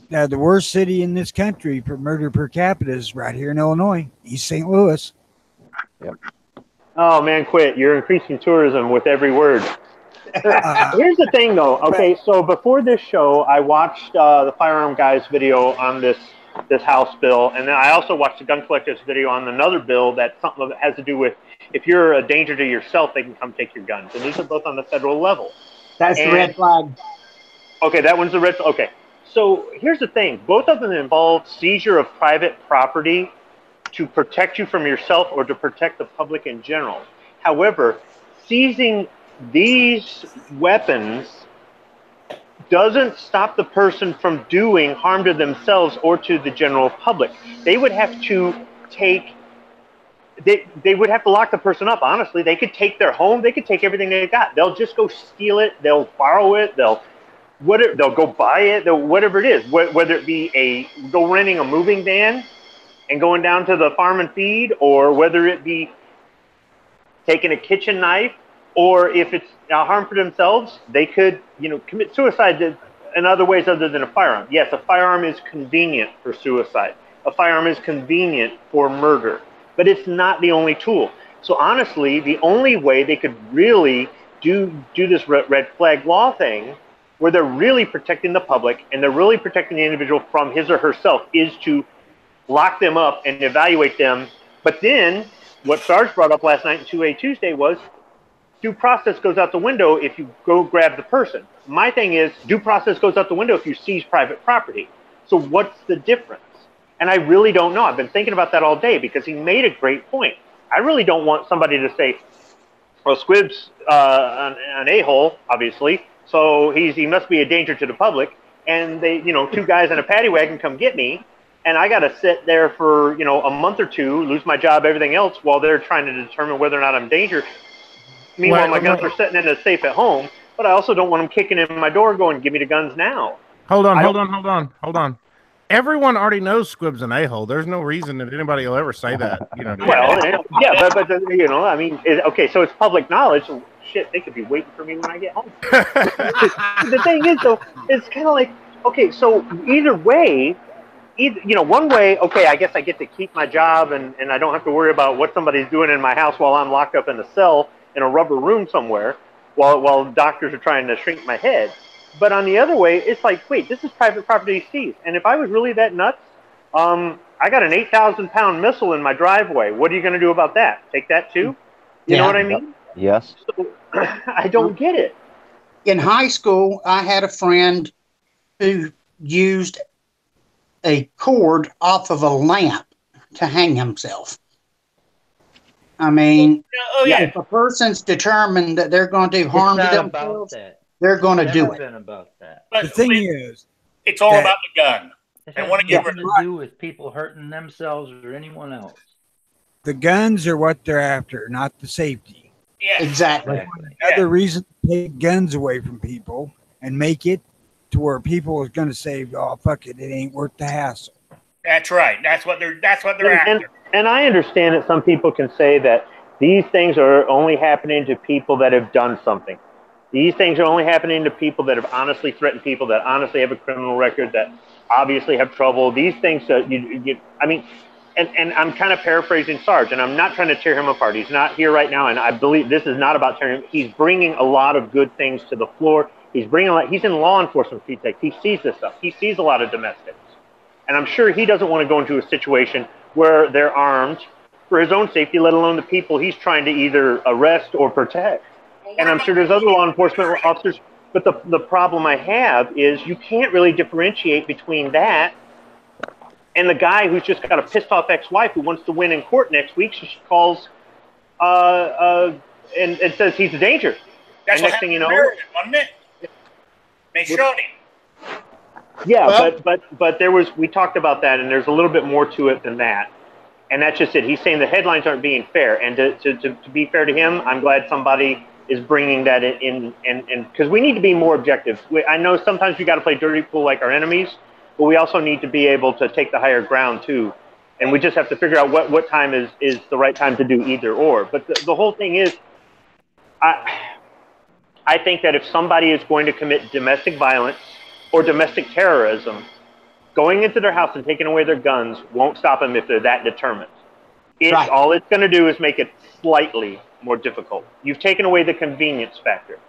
the worst city in this country for murder per capita is right here in Illinois, East St. Louis. Oh man, quit! You're increasing tourism with every word. Here's the thing, though. Okay, so before this show, I watched the Firearm Guys video on this House bill, and then I also watched the Gun Collectors video on another bill that something that has to do with if you're a danger to yourself, they can come take your guns, and these are both on the federal level. That's the red flag. Okay, that one's the red. Okay, so here's the thing: both of them involve seizure of private property to protect you from yourself or to protect the public in general. However, seizing these weapons doesn't stop the person from doing harm to themselves or to the general public. They would have to take. They would have to lock the person up. Honestly, they could take their home. They could take everything they got. They'll just go steal it. They'll borrow it. They'll go buy it. Whatever it is, whether it be go renting a moving van and going down to the farm and feed, or whether it be taking a kitchen knife, or if it's harm for themselves, they could commit suicide in other ways other than a firearm. Yes, a firearm is convenient for suicide. A firearm is convenient for murder. But it's not the only tool. So honestly, the only way they could really do this red flag law thing, where they're really protecting the public and they're really protecting the individual from his or herself, is to lock them up and evaluate them. But then, what Sarge brought up last night in 2A Tuesday was due process goes out the window if you go grab the person. My thing is, due process goes out the window if you seize private property. So what's the difference? And I really don't know. I've been thinking about that all day because he made a great point. I really don't want somebody to say, well, Squib's an a-hole, obviously, so he must be a danger to the public. And they, two guys in a paddy wagon come get me, and I got to sit there for, a month or two, lose my job, everything else, while they're trying to determine whether or not I'm danger. Meanwhile, my guns are sitting in a safe at home, but I also don't want them kicking in my door going, give me the guns now. Hold on. Everyone already knows Squib's an a-hole. There's no reason that anybody will ever say that. Well, yeah, but I mean, okay, so it's public knowledge. So shit, they could be waiting for me when I get home. The thing is, though, it's kind of like, okay, so either way, one way, okay, I guess I get to keep my job and I don't have to worry about what somebody's doing in my house while I'm locked up in a cell in a rubber room somewhere while doctors are trying to shrink my head. But on the other way, it's like, wait, this is private property seized. And if I was really that nuts, I got an 8,000-pound missile in my driveway. What are you going to do about that? Take that too? You know what I mean? Yes. So, I don't get it. In high school, I had a friend who used a cord off of a lamp to hang himself. I mean, if a person's determined that they're going to do harm to themselves, they're going to do it. About that. But The thing is, it's all about the gun. It They has want to get nothing rid to do with people hurting themselves or anyone else. the guns are what they're after, not the safety. Yeah, Exactly. Another reason to take guns away from people and make it to where people are going to say, "Oh, fuck it, it ain't worth the hassle." that's right. That's what they're after. And I understand that some people can say that These things are only happening to people that have done something. These things are only happening to people that have honestly threatened people, that honestly have a criminal record, that obviously have trouble. These things, I mean, and I'm kind of paraphrasing Sarge, and I'm not trying to tear him apart. He's not here right now, and I believe this is not about tearing him. He's bringing a lot of good things to the floor. He's in law enforcement, for Pete's sake. He sees this stuff. He sees a lot of domestics. And I'm sure he doesn't want to go into a situation where they're armed for his own safety, let alone the people he's trying to either arrest or protect. And I'm sure there's other law enforcement officers, but the problem I have is you can't really differentiate between that and the guy who's just got a pissed off ex-wife who wants to win in court next week, so she calls and says he's a danger. That's and what happened to Meriden, wasn't it? They shot him. Yeah, Well, but we talked about that, and there's a little bit more to it than that. And that's just it. He's saying the headlines aren't being fair. And to be fair to him, I'm glad somebody is bringing that in because we need to be more objective. I know sometimes we got to play dirty pool like our enemies, but we also need to be able to take the higher ground too. And we just have to figure out what time is the right time to do either or. But the whole thing is, I think that if somebody is going to commit domestic violence or domestic terrorism, going into their house and taking away their guns won't stop them if they're that determined. Right. All it's going to do is make it slightly more difficult. You've taken away the convenience factor.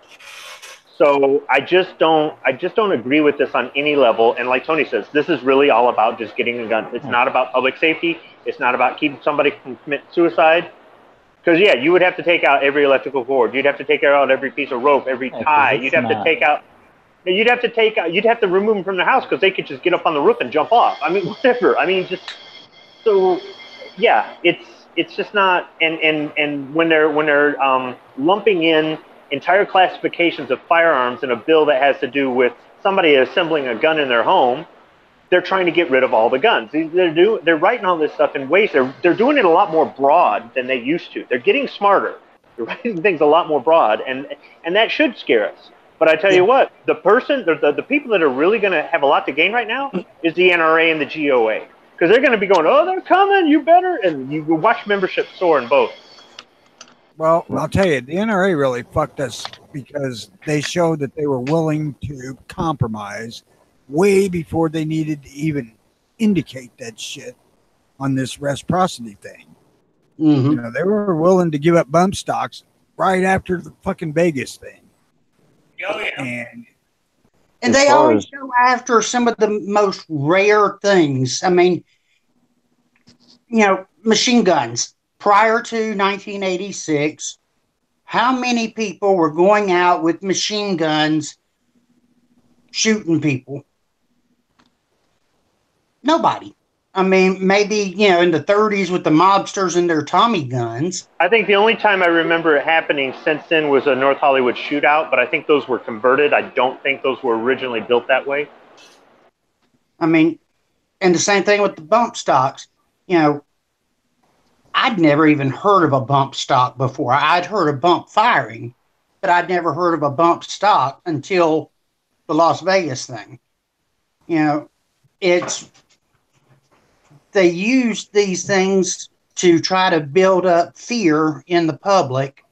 So I just don't agree with this on any level. And like Tony says, this is really all about just getting a gun. It's not about public safety. It's not about keeping somebody from committing suicide. Because yeah, you would have to take out every electrical cord. You'd have to take out every piece of rope, every tie. You'd have to remove them from the house because they could just get up on the roof and jump off. I mean, whatever. I mean, just so yeah, it's just not. And when they're lumping in entire classifications of firearms in a bill that has to do with somebody assembling a gun in their home, they're trying to get rid of all the guns. They're writing all this stuff in ways they're doing it a lot more broad than they used to. They're getting smarter. They're writing things a lot more broad, and that should scare us. But I tell you what, the people that are really going to have a lot to gain right now is the NRA and the GOA, because they're going to be going, oh, they're coming, you better, and you watch membership soar in both. Well, I'll tell you, the NRA really fucked us because they showed that they were willing to compromise way before they needed to even indicate that shit on this reciprocity thing. Mm-hmm. You know, they were willing to give up bump stocks right after the fucking Vegas thing. Oh, yeah. And they always go after some of the most rare things. I mean, you know, machine guns. Prior to 1986, how many people were going out with machine guns shooting people? Nobody. I mean, maybe, you know, in the 30s with the mobsters and their Tommy guns. I think the only time I remember it happening since then was a North Hollywood shootout, but I think those were converted. I don't think those were originally built that way. I mean, and the same thing with the bump stocks. You know, I'd never even heard of a bump stock before. I'd heard of bump firing, but I'd never heard of a bump stock until the Las Vegas thing. You know, they use these things to try to build up fear in the public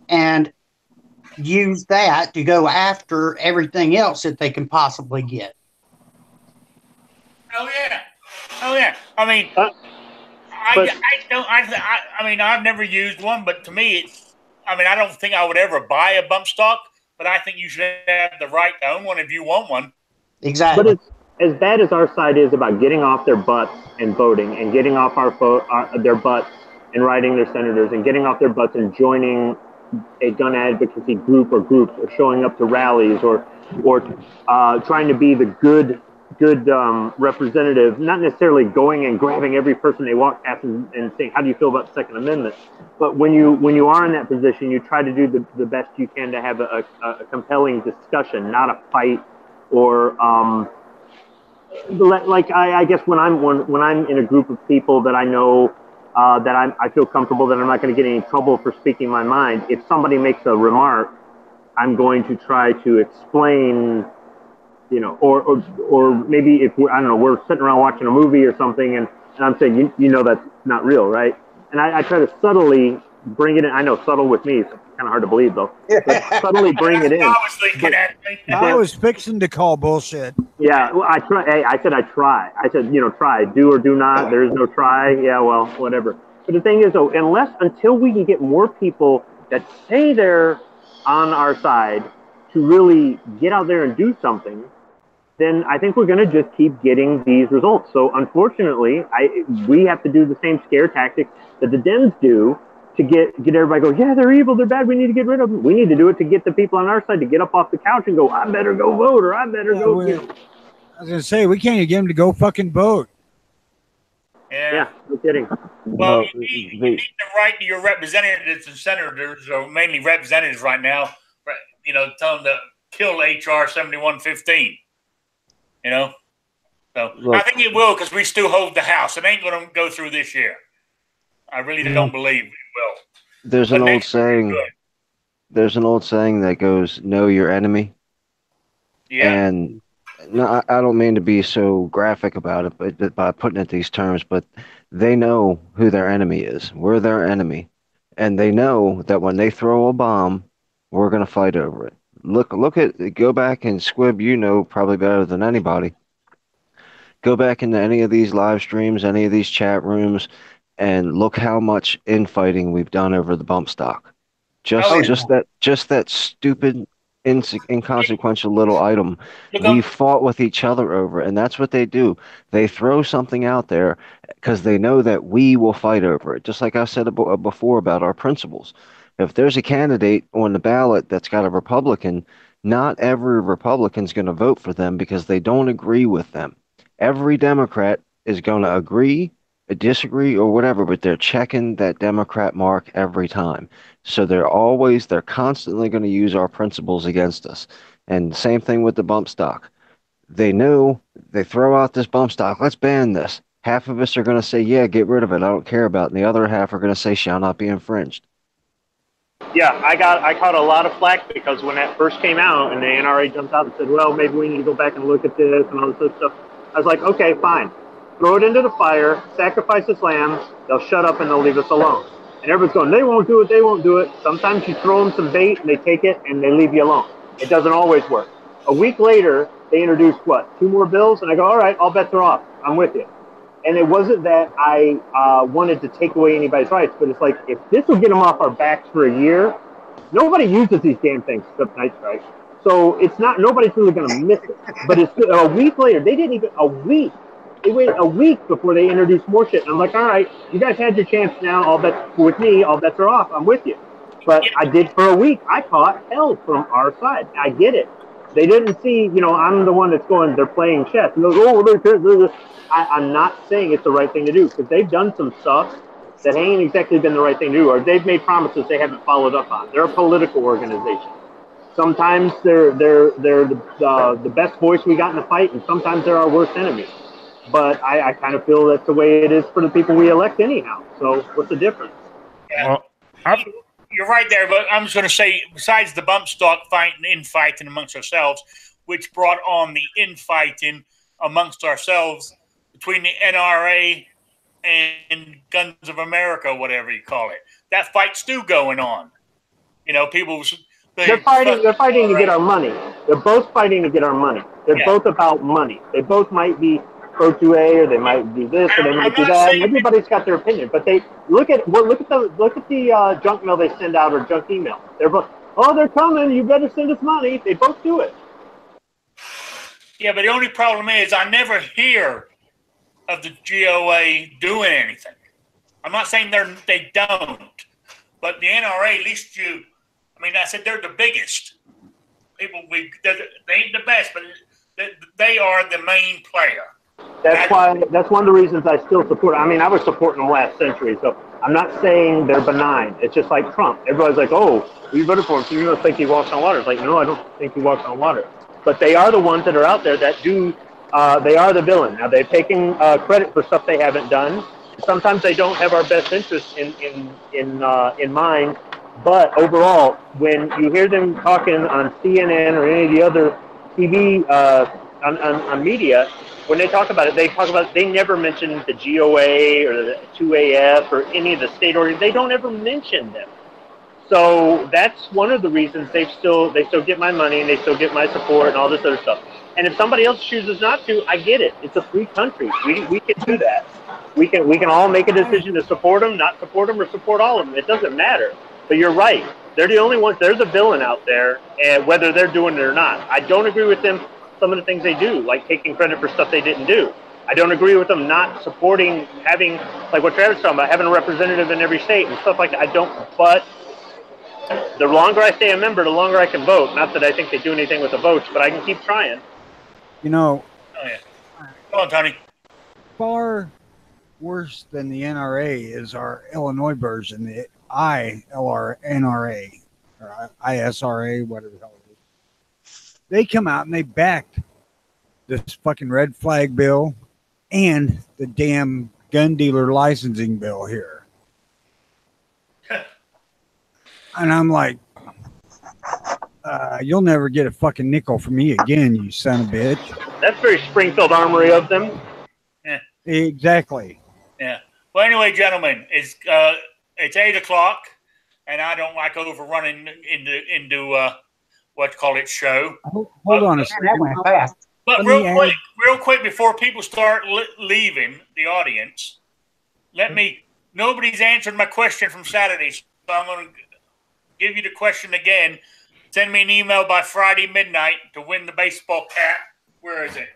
and use that to go after everything else that they can possibly get. Oh yeah. Oh yeah. I mean, I mean, I've never used one, but to me, I don't think I would ever buy a bump stock, but I think you should have the right to own one if you want one. Exactly. But it's as bad as our side is about getting off their butts and voting, and getting off their butts and writing their senators, and getting off their butts and joining a gun advocacy group or groups, or showing up to rallies, or trying to be the good representative, not necessarily going and grabbing every person they walk past and saying, how do you feel about the Second Amendment? But when you are in that position, you try to do the best you can to have a compelling discussion, not a fight, or like I guess when I'm in a group of people that I know that I feel comfortable that I'm not going to get any trouble for speaking my mind, if somebody makes a remark, I'm going to try to explain, you know, or maybe if we're sitting around watching a movie or something, and I'm saying, you know, that's not real, right? And I try to subtly bring it in. I know subtle with me, it's kind of hard to believe though. But subtly bring it in. I was thinking that. I was fixing to call bullshit. Yeah, well, I try. Hey, I said I try. I said, try, do or do not. There is no try. Yeah, well, whatever. But the thing is, though, until we can get more people that say they're on our side to really get out there and do something, then I think we're going to just keep getting these results. So unfortunately, we have to do the same scare tactics that the Dems do to get everybody go, yeah, they're evil, they're bad, we need to get rid of them. We need to do it to get the people on our side to get up off the couch and go, I better go vote, or I better go. I was going to say, we can't even get them to go fucking vote. Yeah, no kidding. Well, you need to write to your representatives and senators, or mainly representatives right now, tell them to kill H.R. 7115. So look, I think it will, because we still hold the House. It ain't going to go through this year. I really don't believe it will. There's an old saying. There's an old saying that goes, "Know your enemy." Yeah. And no, I don't mean to be so graphic about it, but by putting it these terms, but they know who their enemy is. We're their enemy, and they know that when they throw a bomb, we're going to fight over it. Go back and Squib, probably better than anybody. Go back into any of these live streams, any of these chat rooms, and look how much infighting we've done over the bump stock. Just that stupid, inconsequential little item. We fought with each other over it, and that's what they do. They throw something out there because they know that we will fight over it. Just like I said before about our principles. If there's a candidate on the ballot that's got a Republican, not every Republican's going to vote for them because they don't agree with them. Every Democrat is going to agree, disagree, or whatever, but they're checking that Democrat mark every time. So they're constantly going to use our principles against us. And same thing with the bump stock. They know they throw out this bump stock. Let's ban this. Half of us are going to say, yeah, get rid of it. I don't care about it. And the other half are going to say, shall not be infringed. Yeah, I caught a lot of flack because when that first came out and the NRA jumped out and said, well, maybe we need to go back and look at this and all this other stuff, I was like, okay, fine. Throw it into the fire, sacrifice this lamb, they'll shut up and they'll leave us alone. And everyone's going, they won't do it, they won't do it. Sometimes you throw them some bait and they take it and they leave you alone. It doesn't always work. A week later, they introduced, 2 more bills? And I go, all right, all bets are off. I'm with you. And it wasn't that I wanted to take away anybody's rights, but it's like, if this will get them off our backs for a year, nobody uses these damn things except Night Strike. So it's not, nobody's really going to miss it. But it's a week later, they didn't even, a week. They waited a week before they introduced more shit. And I'm like, all right, you guys had your chance now. All bets with me, all bets are off. I'm with you. But I did for a week. I caught hell from our side. I get it. They didn't see, I'm the one that's going, they're playing chess. And they're I'm not saying it's the right thing to do because they've done some stuff that ain't exactly been the right thing to do, or they've made promises they haven't followed up on. They're a political organization. Sometimes they're the best voice we got in the fight, and sometimes they're our worst enemy. But I kind of feel that's the way it is for the people we elect anyhow. So what's the difference? Yeah. Well, you're right there, but I'm just going to say, besides the bump stock infighting amongst ourselves, which brought on the infighting amongst ourselves between the NRA and Guns of America, whatever you call it, that fight's still going on. People. They're fighting to get our money. They're both fighting to get our money. They're both about money. They both might be pro-2A, or they might do this, or they might do that. And everybody's got their opinion, but they look at the junk mail they send out, or junk email. They're both, they're coming. You better send us money. They both do it. Yeah, but the only problem is I never hear of the GOA doing anything. I'm not saying they don't, but the NRA, at least I said they're the biggest. They ain't the best, but they are the main player. That's one of the reasons I still support. I was supporting the last century, so I'm not saying they're benign. It's just like Trump. Everybody's like, oh, you voted for him, so you don't think he walks on water. It's like, no, I don't think he walks on water. But they are the ones that are out there that do. They are the villain. Now they've taken credit for stuff they haven't done. Sometimes they don't have our best interest in mind. But overall, when you hear them talking on CNN or any of the other TV on media, when they talk about it, they never mention the GOA or the 2AF or any of the state organizations. They don't ever mention them. So that's one of the reasons they still get my money and they still get my support and all this other stuff. And if somebody else chooses not to, I get it. It's a free country. We can do that. We can all make a decision to support them, not support them, or support all of them. It doesn't matter. But you're right. They're the only ones. They're the villain out there, and whether they're doing it or not. I don't agree with them. Some of the things they do, like taking credit for stuff they didn't do. I don't agree with them not supporting having, like what Travis was talking about, having a representative in every state and stuff like that. I don't. But the longer I stay a member, the longer I can vote. Not that I think they do anything with the votes, but I can keep trying. You know, Oh yeah. Come on, Tony. far worse than the NRA is our Illinois version, the ILRNRA or ISRA, whatever the hell it is. They come out and they backed this fucking red flag bill and the damn gun dealer licensing bill here. And I'm like, you'll never get a fucking nickel from me again, you son of a bitch. That's very Springfield Armory of them. Yeah. Exactly. Yeah. Well, anyway, gentlemen, it's 8:00, and I don't like overrunning into what call it show. Hold on a second. That went fast. But Let me real quick, before people start leaving the audience, nobody's answered my question from Saturday, so I'm going to give you the question again. Send me an email by Friday midnight to win the baseball cap. Where is it?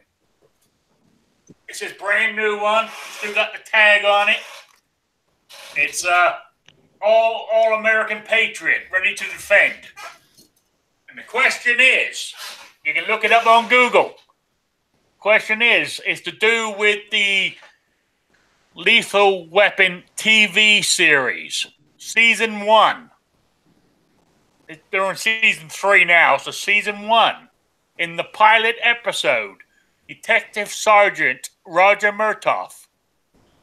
It's this brand new one. Still got the tag on it. It's all American Patriot, ready to defend. And the question is, you can look it up on Google. Question is to do with the Lethal Weapon TV series, season 1. They're on season 3 now, so season 1. In the pilot episode, Detective Sergeant Roger Murtaugh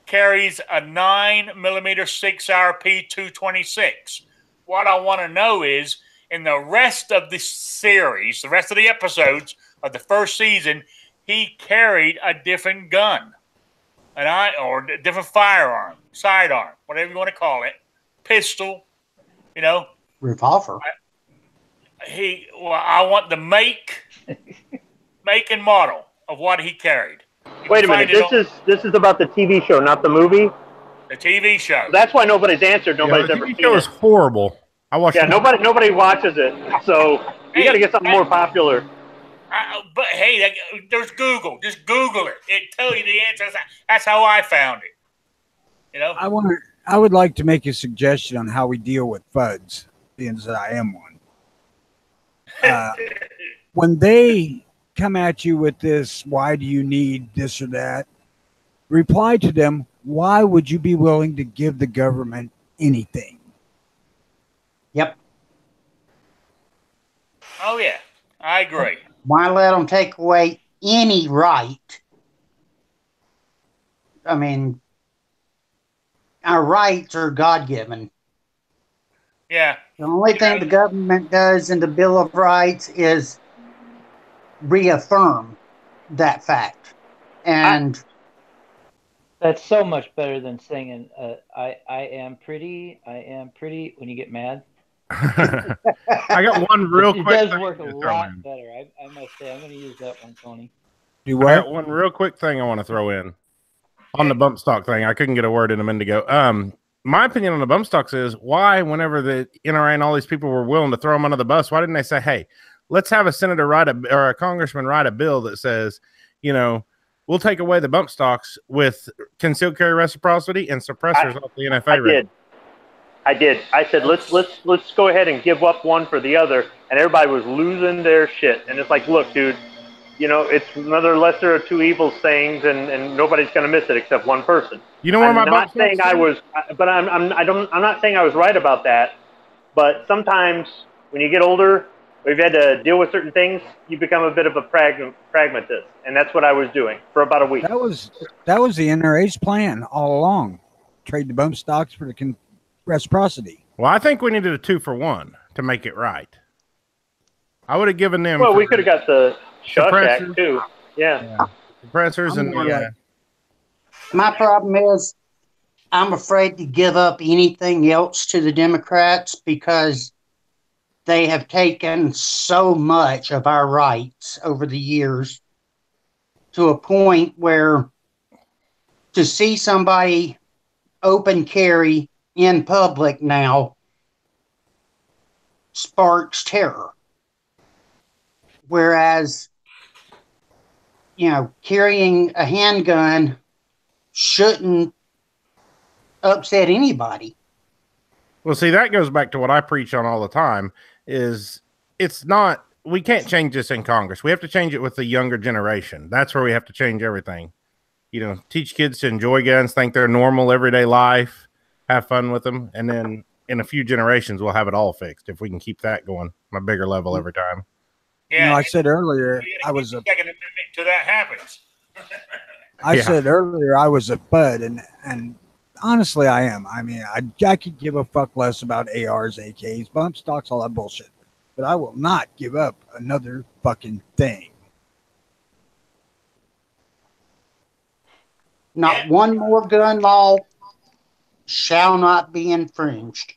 carries a 9mm 6RP 226. What I want to know is, in the rest of the series, the rest of the episodes of the first season, he carried a different gun, or a different firearm, sidearm, whatever you want to call it, pistol, Revolver. I want the make and model of what he carried. Wait a minute. This is about the TV show, not the movie. The TV show. That's why nobody's answered. Nobody's the ever TV seen show it. is horrible. I watched. Yeah, nobody watches it. So you got to get something more popular. But hey, there's Google. Just Google it. It tells you the answer. That's how I found it. I would like to make a suggestion on how we deal with FUDs, being that I am one. When they come at you with this, why do you need this or that? Reply to them, why would you be willing to give the government anything? Yep. Oh, yeah. I agree. Why let them take away any right? I mean, our rights are God-given. Yeah. The only thing the government does in the Bill of Rights is reaffirm that fact. And that's so much better than singing I am pretty when you get mad. I got one real quick. It does work a lot better. I must say, I'm going to use that one, Tony. I got one real quick thing I want to throw in on the bump stock thing. I couldn't get a word in a minute ago. My opinion on the bump stocks is why, whenever the NRA and all these people were willing to throw them under the bus, why didn't they say, hey, let's have a senator or a congressman write a bill that says, we'll take away the bump stocks with concealed carry reciprocity and suppressors off the NFA. I did. I said, let's go ahead and give up one for the other. And everybody was losing their shit. And it's like, look, dude, it's another lesser of two evils things, and nobody's going to miss it except one person. You know what I'm not saying I was, but I'm not saying I was right about that. But sometimes when you get older, or you've had to deal with certain things, you become a bit of a pragmatist, and that's what I was doing for about a week. That was the NRA's plan all along. Trade the bump stocks for the reciprocity. Well, I think we needed a 2-for-1 to make it right. I would have given them. Well, we could have got the Shawshack too. Yeah. suppressors and My problem is I'm afraid to give up anything else to the Democrats because they have taken so much of our rights over the years to a point where to see somebody open carry in public now sparks terror. Whereas, carrying a handgun shouldn't upset anybody. Well, see, that goes back to what I preach on all the time is it's not, we can't change this in Congress. We have to change it with the younger generation. That's where we have to change everything. Teach kids to enjoy guns, think they're normal everyday life, have fun with them. And then in a few generations, we'll have it all fixed if we can keep that going on a bigger level every time. Yeah, I said earlier I was a second amendment till that happens. I said earlier I was a bud, and honestly I am. I mean, I could give a fuck less about ARs, AKs, bump stocks, all that bullshit, but I will not give up another fucking thing. Not one more gun law shall not be infringed.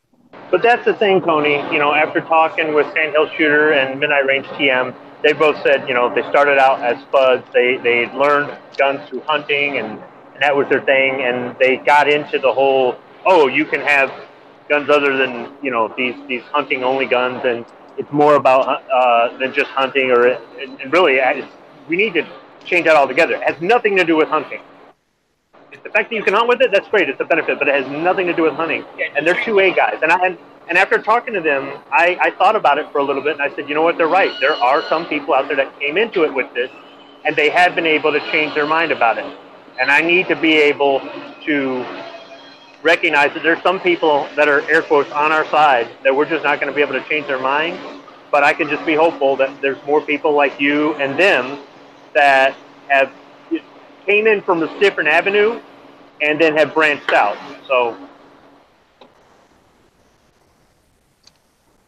But that's the thing, Tony. After talking with Sandhill Shooter and Midnight Range TM, they both said, they started out as spuds. They learned guns through hunting, and that was their thing. And they got into the whole, you can have guns other than, these hunting only guns, and it's more about than just hunting. And really, we need to change that altogether. It has nothing to do with hunting. The fact that you can hunt with it, that's great. It's a benefit, but it has nothing to do with hunting. And they're 2A guys. And after talking to them, I thought about it for a little bit, and I said, you know what, they're right. There are some people out there that came into it with this, and they have been able to change their mind about it. And I need to be able to recognize that there's some people that are, air quotes, on our side that we're just not going to be able to change their mind. But I can just be hopeful that there's more people like you and them that have came in from a different avenue and then have branched out. So.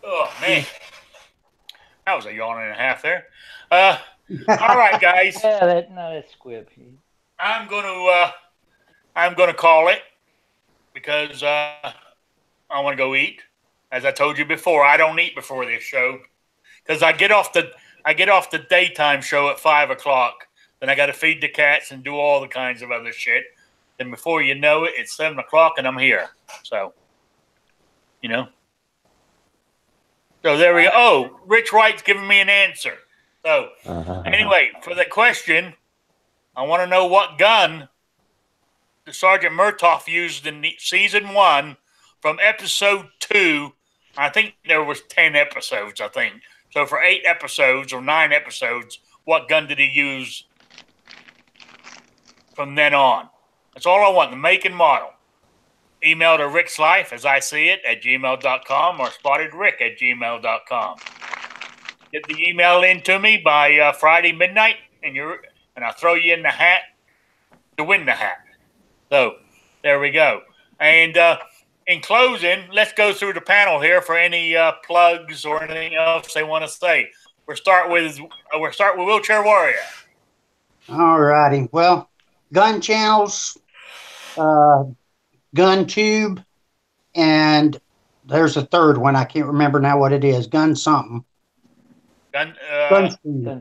Oh, man. That was a yawn and a half there. All right, guys. Yeah, that's squib. I'm gonna call it because I want to go eat. As I told you before, I don't eat before this show because I get off the daytime show at 5 o'clock. Then I got to feed the cats and do all the kinds of other shit. Then before you know it, it's 7 o'clock and I'm here. So, So there we go. Oh, Rich Wright's giving me an answer. So anyway, for the question, I want to know what gun Sergeant Murtaugh used in season 1 from episode 2. I think there was 10 episodes, I think. So for 8 episodes or 9 episodes, what gun did he use from then on? That's all I want, the make and model. Email to Rick's Life as I see it at gmail.com or spottedrick at gmail.com. Get the email in to me by Friday midnight, and I'll throw you in the hat to win the hat. So there we go. And in closing, let's go through the panel here for any plugs or anything else they want to say. We'll start with Wheelchair Warrior. All righty. Well, gun channels, Gun Tube, and there's a third one. I can't remember now what it is. Gun something. Gun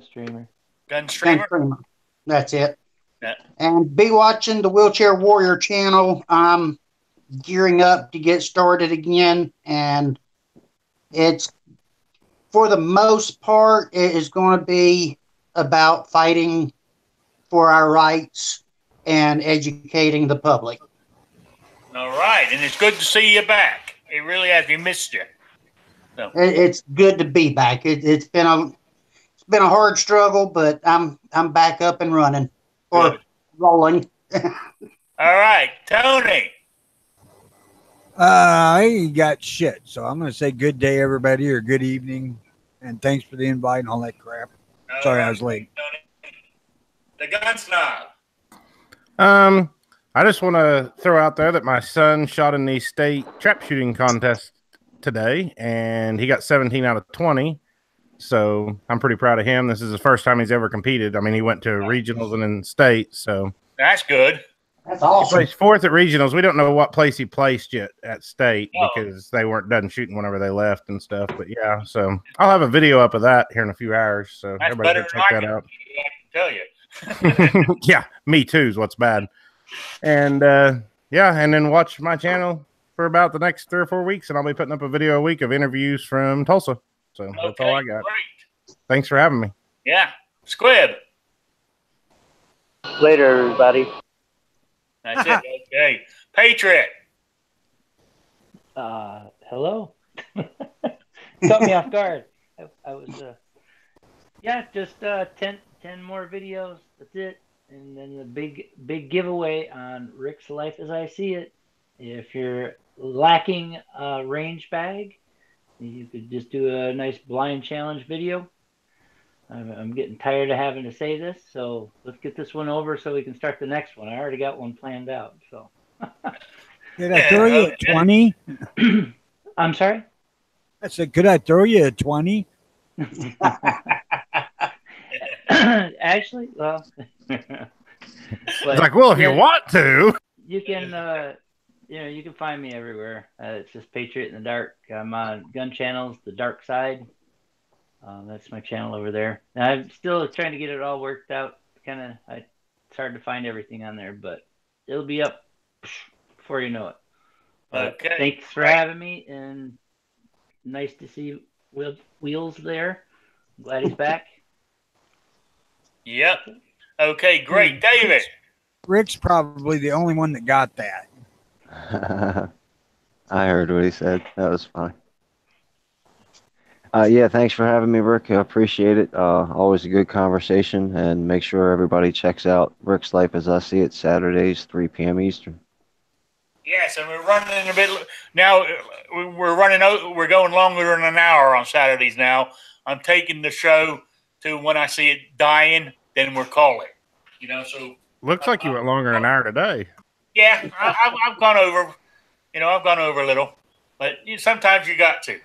Streamer. Gun Streamer. That's it. Yeah. And be watching the Wheelchair Warrior channel. I'm gearing up to get started again, and it's, for the most part, it is going to be about fighting for our rights and educating the public. All right, and it's good to see you back. It really has. We missed you. So. It's good to be back. It's been a hard struggle, but I'm back up and running or rolling. All right, Tony. I ain't got shit, so I'm gonna say good day, everybody, or good evening, and thanks for the invite and all that crap. Sorry, I was late. Tony. The Gun Snob. I just want to throw out there that my son shot in the state trap shooting contest today, and he got 17 out of 20. So I'm pretty proud of him. This is the first time he's ever competed. I mean, he went to regionals and in state. So That's good. That's he awesome. placed fourth at regionals. We don't know what place he placed yet at state No. because they weren't done shooting whenever they left and stuff. But yeah, so I'll have a video up of that here in a few hours. So That's everybody better can than check I that can, out. I can tell you. Yeah, me too is what's bad. And yeah, and then watch my channel for about the next 3 or 4 weeks, and I'll be putting up a video a week of interviews from Tulsa. So that's all I got. Great. Thanks for having me. Yeah. Squib. Later, everybody. That's it. Okay. Patriot. Hello. Caught me off guard. I was, yeah, just 10 more videos. That's it. And then the big giveaway on Rick's Life as I See It. If you're lacking a range bag, you could just do a nice blind challenge video. I'm getting tired of having to say this, so let's get this one over so we can start the next one. I already got one planned out. So. Could I throw you a 20? I'm sorry? I said, could I throw you a 20? Actually, well, It's like, well, if you want to. you can, you can find me everywhere. It's just Patriot in the Dark. I'm on Gun Channels, The Dark Side. That's my channel over there. And I'm still trying to get it all worked out. It's hard to find everything on there, but it'll be up before you know it. But Okay. thanks for having me, and nice to see Wheels there. I'm glad he's back. Yep. Okay, great. David. Rick's probably the only one that got that. I heard what he said. That was fine. Yeah, thanks for having me, Rick. I appreciate it. Always a good conversation, and make sure everybody checks out Rick's Life as I See It, Saturdays, 3 p.m. Eastern. Yes, and we're running a bit now. We're going longer than an hour on Saturdays now. I'm taking the show to when I see it dying, then we're calling. So Looks like you went longer than an hour today. yeah, I've gone over. I've gone over a little, but sometimes you got to.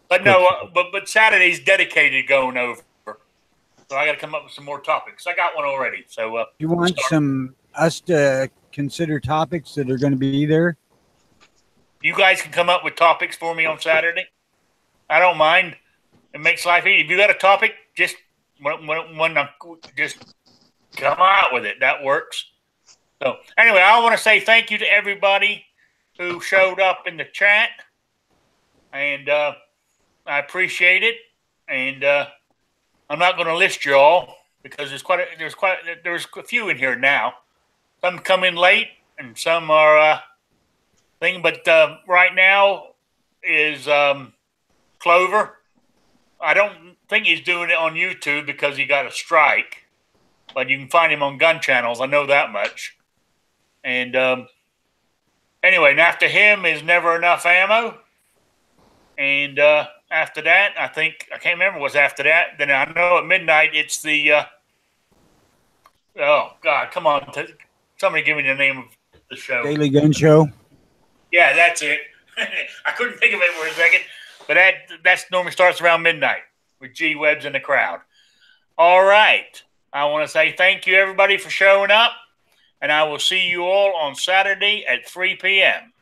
But no, but Saturday's dedicated going over. So I got to come up with some more topics. I got one already. So You want us to consider topics that are going to be there? you guys can come up with topics for me on Saturday. I don't mind. It makes life easy. If you got a topic, just just come out with it. That works. So anyway, I want to say thank you to everybody who showed up in the chat, and I appreciate it. And I'm not going to list you all because there's a few in here now. Some come in late, and some are thing. But right now is Clover. I don't think he's doing it on YouTube because he got a strike, but you can find him on Gun Channels. I know that much. And anyway, and after him is Never Enough Ammo. And after that, I can't remember what's after that. Then I know at midnight it's the, oh God, come on. Somebody give me the name of the show. Daily Gun Show? Yeah, that's it. I couldn't think of it for a second. But that normally starts around midnight with G-Webs in the crowd. All right. I want to say thank you, everybody, for showing up. And I will see you all on Saturday at 3 p.m.